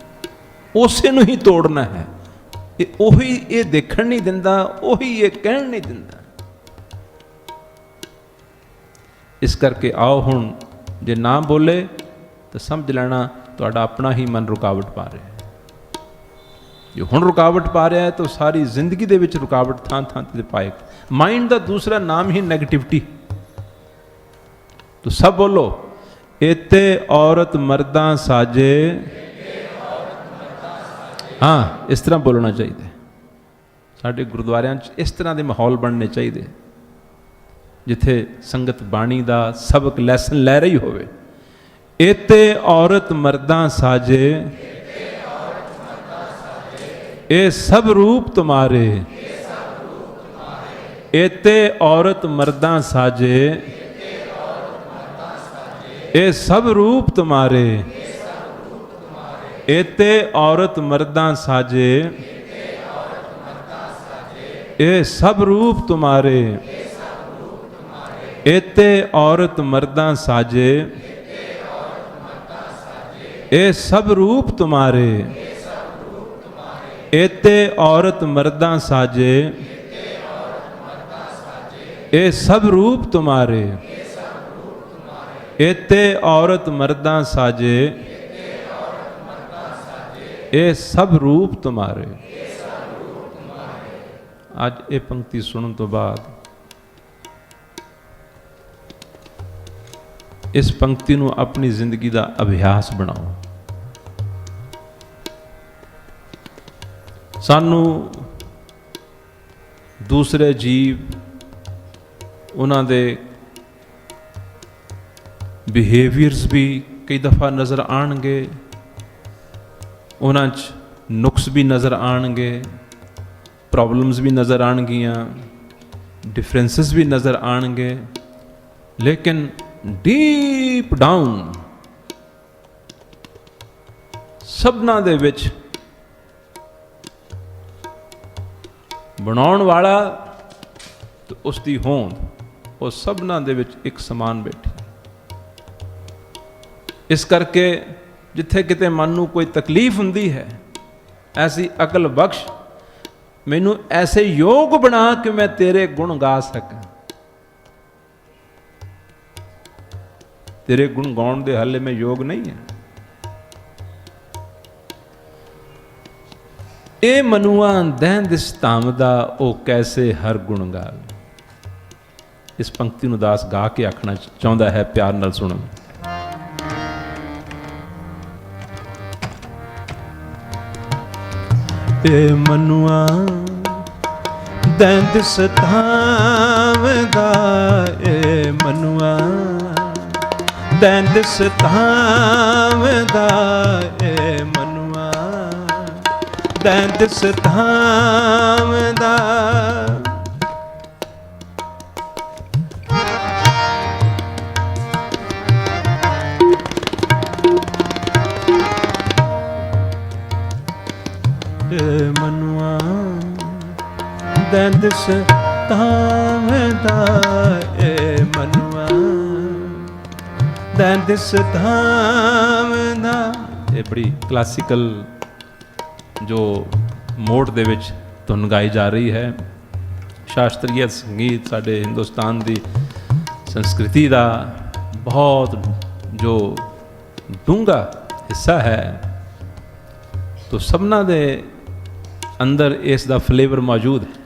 उसे नूं ही तोड़ना है। ओही ये देखण नहीं दिंदा, ओही ये कहण नहीं दिंदा। इस करके आओ हुण जे ना बोले तो समझ लेना तुहाडा अपना ही मन रुकावट पा रहा है। जो हुण रुकावट पा रहा है तो सारी जिंदगी दे विच रुकावट थां थां ते पाएगा। माइंड दा दूसरा नाम ही नैगेटिविटी। तो सब बोलो, एते औरत मर्दा साजे। हाँ, इस तरह बोलना चाहिए। साडे गुरुद्वारियां इस तरह के माहौल बनने चाहिए जिथे संगत बाणी दा सबक लैसन लै रही होवे। एते औरत मर्दा साजे, ए सब रूप तुम्हारे। एते औरत मर्दा साजे, ए सब रूप तुम्हारे। एते औरत मर्दा साजे, ए सब रूप तुम्हारे। एते औरत मर्दा साजे, ए सब रूप तुम्हारे। एते औरत मर्दा साजे, ए सब रूप तुम्हारे। एते औरत मर्दा साजे, ए सब रूप तुम्हारे। आज ये पंक्ति सुनने तो बाद इस पंक्ति नूं अपनी जिंदगी का अभ्यास बनाओ। सानू दूसरे जीव उन्हां दे बिहेवियर्स भी कई दफ़ा नज़र आएंगे, उन्हां च नुक्स भी नज़र आएंगे, प्रॉब्लम्स भी नज़र आएंगियां, डिफरेंसेस भी नज़र आएंगे। लेकिन डीप डाउन सबना दे विच बनाउण वाला तो उसकी होंद, वो सबना दे विच एक समान बैठी। इस करके जिथे किते मन नूं कोई तकलीफ हुंदी है, ऐसी अकल बख्श, मैनू ऐसे योग बना कि मैं तेरे गुण गा सकां। तेरे गुण गाउण दे हाले में योग नहीं है। ए मनुआ दैन दिस धामदा ओ कैसे हर गुण गावे। इस पंक्ति नूं दास गा के आखना चाहुंदा है, प्यार नाल सुणो। ए मनुआ then this धामदा, A Manua then this धामदा, A Manua then this धामदा। Manua then this धामदा, A Manua then this धामदा। ये बड़ी क्लासिकल जो मोड दे विच धुन गाई जा रही है। शास्त्रीय संगीत साडे हिंदुस्तान की संस्कृति का बहुत जो डूंगा हिस्सा है। तो सबना दे अंदर इसका फ्लेवर मौजूद है।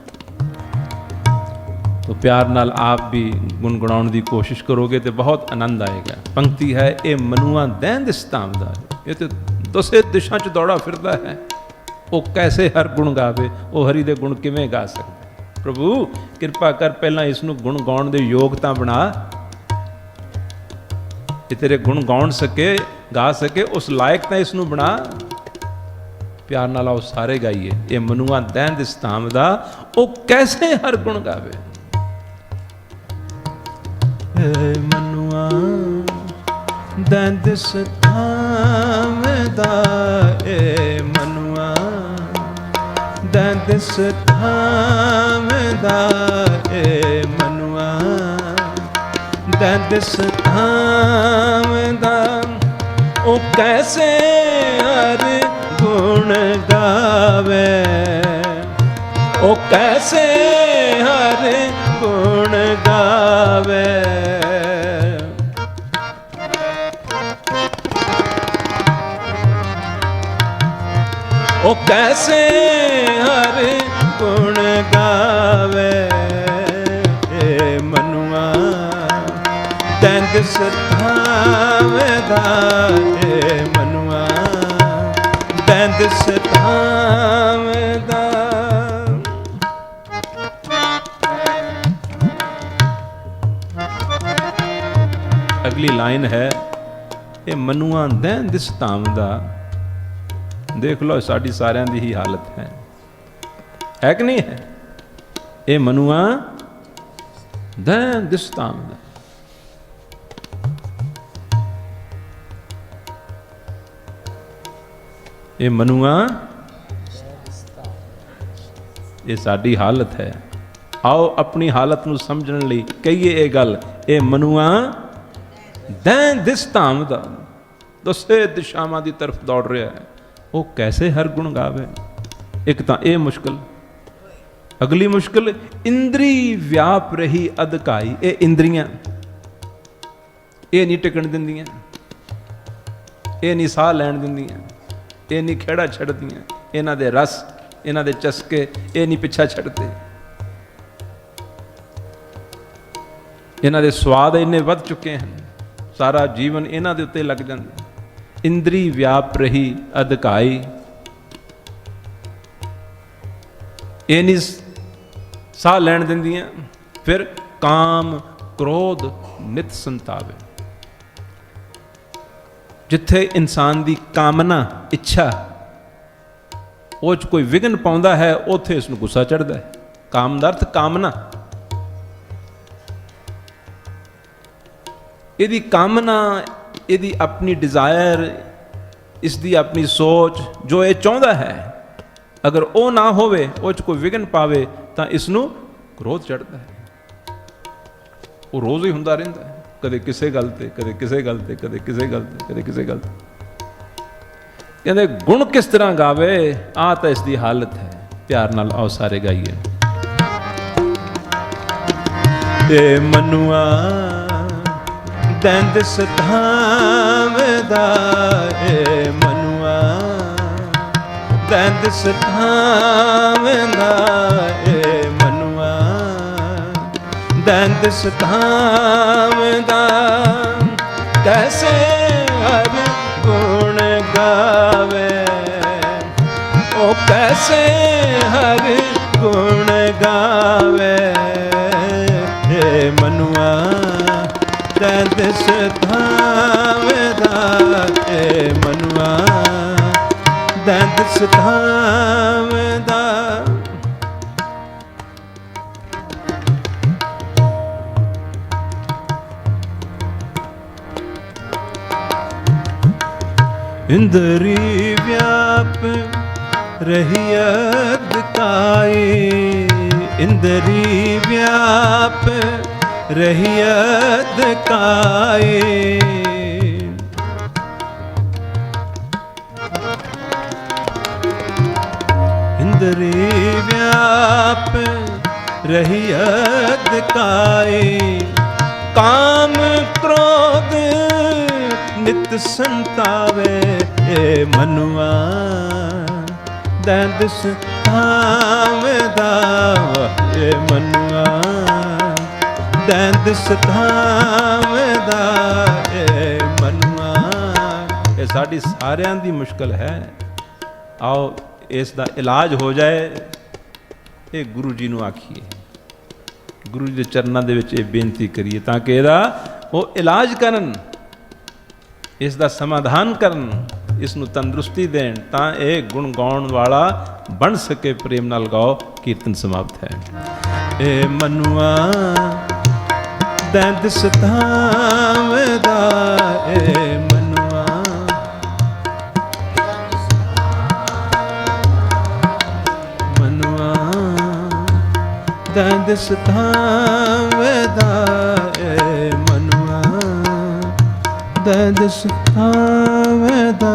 तो प्यार नाल आप भी गुनगुनाउण की कोशिश करोगे तो बहुत आनंद आएगा। पंक्ति है, ये मनुआ दैन दिस धामदा, ये तो दसे दिशा च दौड़ा फिरदा है, वो कैसे हर गुण गावे, वो हरि दे गुण किवें गा सकदा। प्रभु किरपा कर पहला इसनूं गुण गाउण दे योग तां बना, ये तेरे गुण गाउण सके गा सके उस लायक तां इसनूं बना। प्यार नाल आओ सारे गाइए, ये मनुआ दैन दिस धाम दा ओ कैसे हर गुण गावे। मनुआ दैन दिस धाम दा, ए मनुआ दैन दिस धाम दा, ए मनुआ दैन दिस धाम दा, ओ कैसे हर गुण गावे, ओ कैसे हर गुण गावे। ओ कैसे हर गुण गावे, ए मनुआ दैन दिस धाम दा, ए मनुआ दैन दिस धाम दा। अगली लाइन है, ये मनुआ दैन दिस धाम दा। देख लो साड़ी सारिਆਂ ਦੀ ਹੀ हालत है कि नहीं है। ये मनुआ दैन दिस धाम दा, ये मनुआ ये साड़ी हालत है। आओ अपनी हालत नूं समझण लई कहिए ये गल, ये मनुआ दैन दिस धाम दा दसे दिशावां दी तरफ दौड़ रहा है, वो कैसे हर गुण गावे। एक तां ये मुश्किल, अगली मुश्किल इंद्री व्याप रही अधकाई। ये इंद्रियां ये नहीं टिकण दिंदियां, ये नहीं साह लैण दिंदियां, ये नहीं खेड़ा छड्डदियां, इन्हां दे रस इन्हां दे चस्के ये नहीं पिछा छड्डदे, इन्हां दे स्वाद इन्ने वध चुके हैं, सारा जीवन इन्हां दे उत्ते लग जांदा। इंद्री व्याप रही अधकाई, ये नहीं साह लैण दिंदियां। फिर काम क्रोध नित संतावे, जिथे इंसान दी कामना इच्छा वो कोई विघन पाउंदा है, उथे इसनूं गुस्सा चढ़दा है। काम दा अर्थ कामना, यदि कामना यदि अपनी डिज़ायर इसकी अपनी सोच जो ये चाहता है अगर वो ना होवे, उस कोई विघन पावे तो इसनूं क्रोध चढ़ता है। वो रोज़ ही हुंदा रहिंदा है, कदे किसे गल ते कदे किसे गल ते कदे किसे गल ते कदे किसे गल ते। कहते गुण किस तरह गावे, आ तो इसकी हालत है। प्यार नाल आओ सारे गाइए। ए मनुआ दैन दिस धाम दा, ए मनुआ दैन दिस धाम दा, ए मनुआ दैन दिस धाम दा, कैसे हर गुण गावे, ओ कैसे हर गुण गावे। हे मनुआ दैन दिस धाम दा, ए मनुआ दैन दिस धाम दा। इंद्री व्याप रही अधकाई, इंद्री व्याप रही अधकाई, इंद्री व्याप रही अधकाई, काम क्रोध नित संतावे। ए मनुआ दैन दिस धाम दा, ए मनुआ दैन दिस धाम दा, ए मनुआ। ये साडी सारियां दी मुश्किल है। आओ इस दा इलाज हो जाए, ਇਹ ਗੁਰੂ ਜੀ ਨੂੰ ਆਖੀਏ, ਗੁਰੂ ਜੀ ਦੇ ਚਰਨਾਂ ਦੇ ਵਿੱਚ ਇਹ ਬੇਨਤੀ ਕਰੀਏ ਤਾਂ ਕਿ ਇਹਦਾ ਉਹ ਇਲਾਜ ਕਰਨ, ਇਸ ਦਾ ਸਮਾਧਾਨ ਕਰਨ, ਇਸ ਨੂੰ ਤੰਦਰੁਸਤੀ ਦੇਣ ਤਾਂ ਇਹ ਗੁਣ ਗਾਉਣ ਵਾਲਾ ਬਣ ਸਕੇ। ਪ੍ਰੇਮ ਨਾਲ ਗਾਓ, ਕੀਰਤਨ ਸਮਾਪਤ ਹੈ। ਏ ਮਨੁਆ ਦੰਦ ਸਤਾਵਦਾ, ਏ ਮਨੁਆ ਮਨੁਆ ਦੰਦ ਸਤਾਵਦਾ, ਏ ਮਨੁਆ ਦੰਦ ਸਤਾਵਦਾ।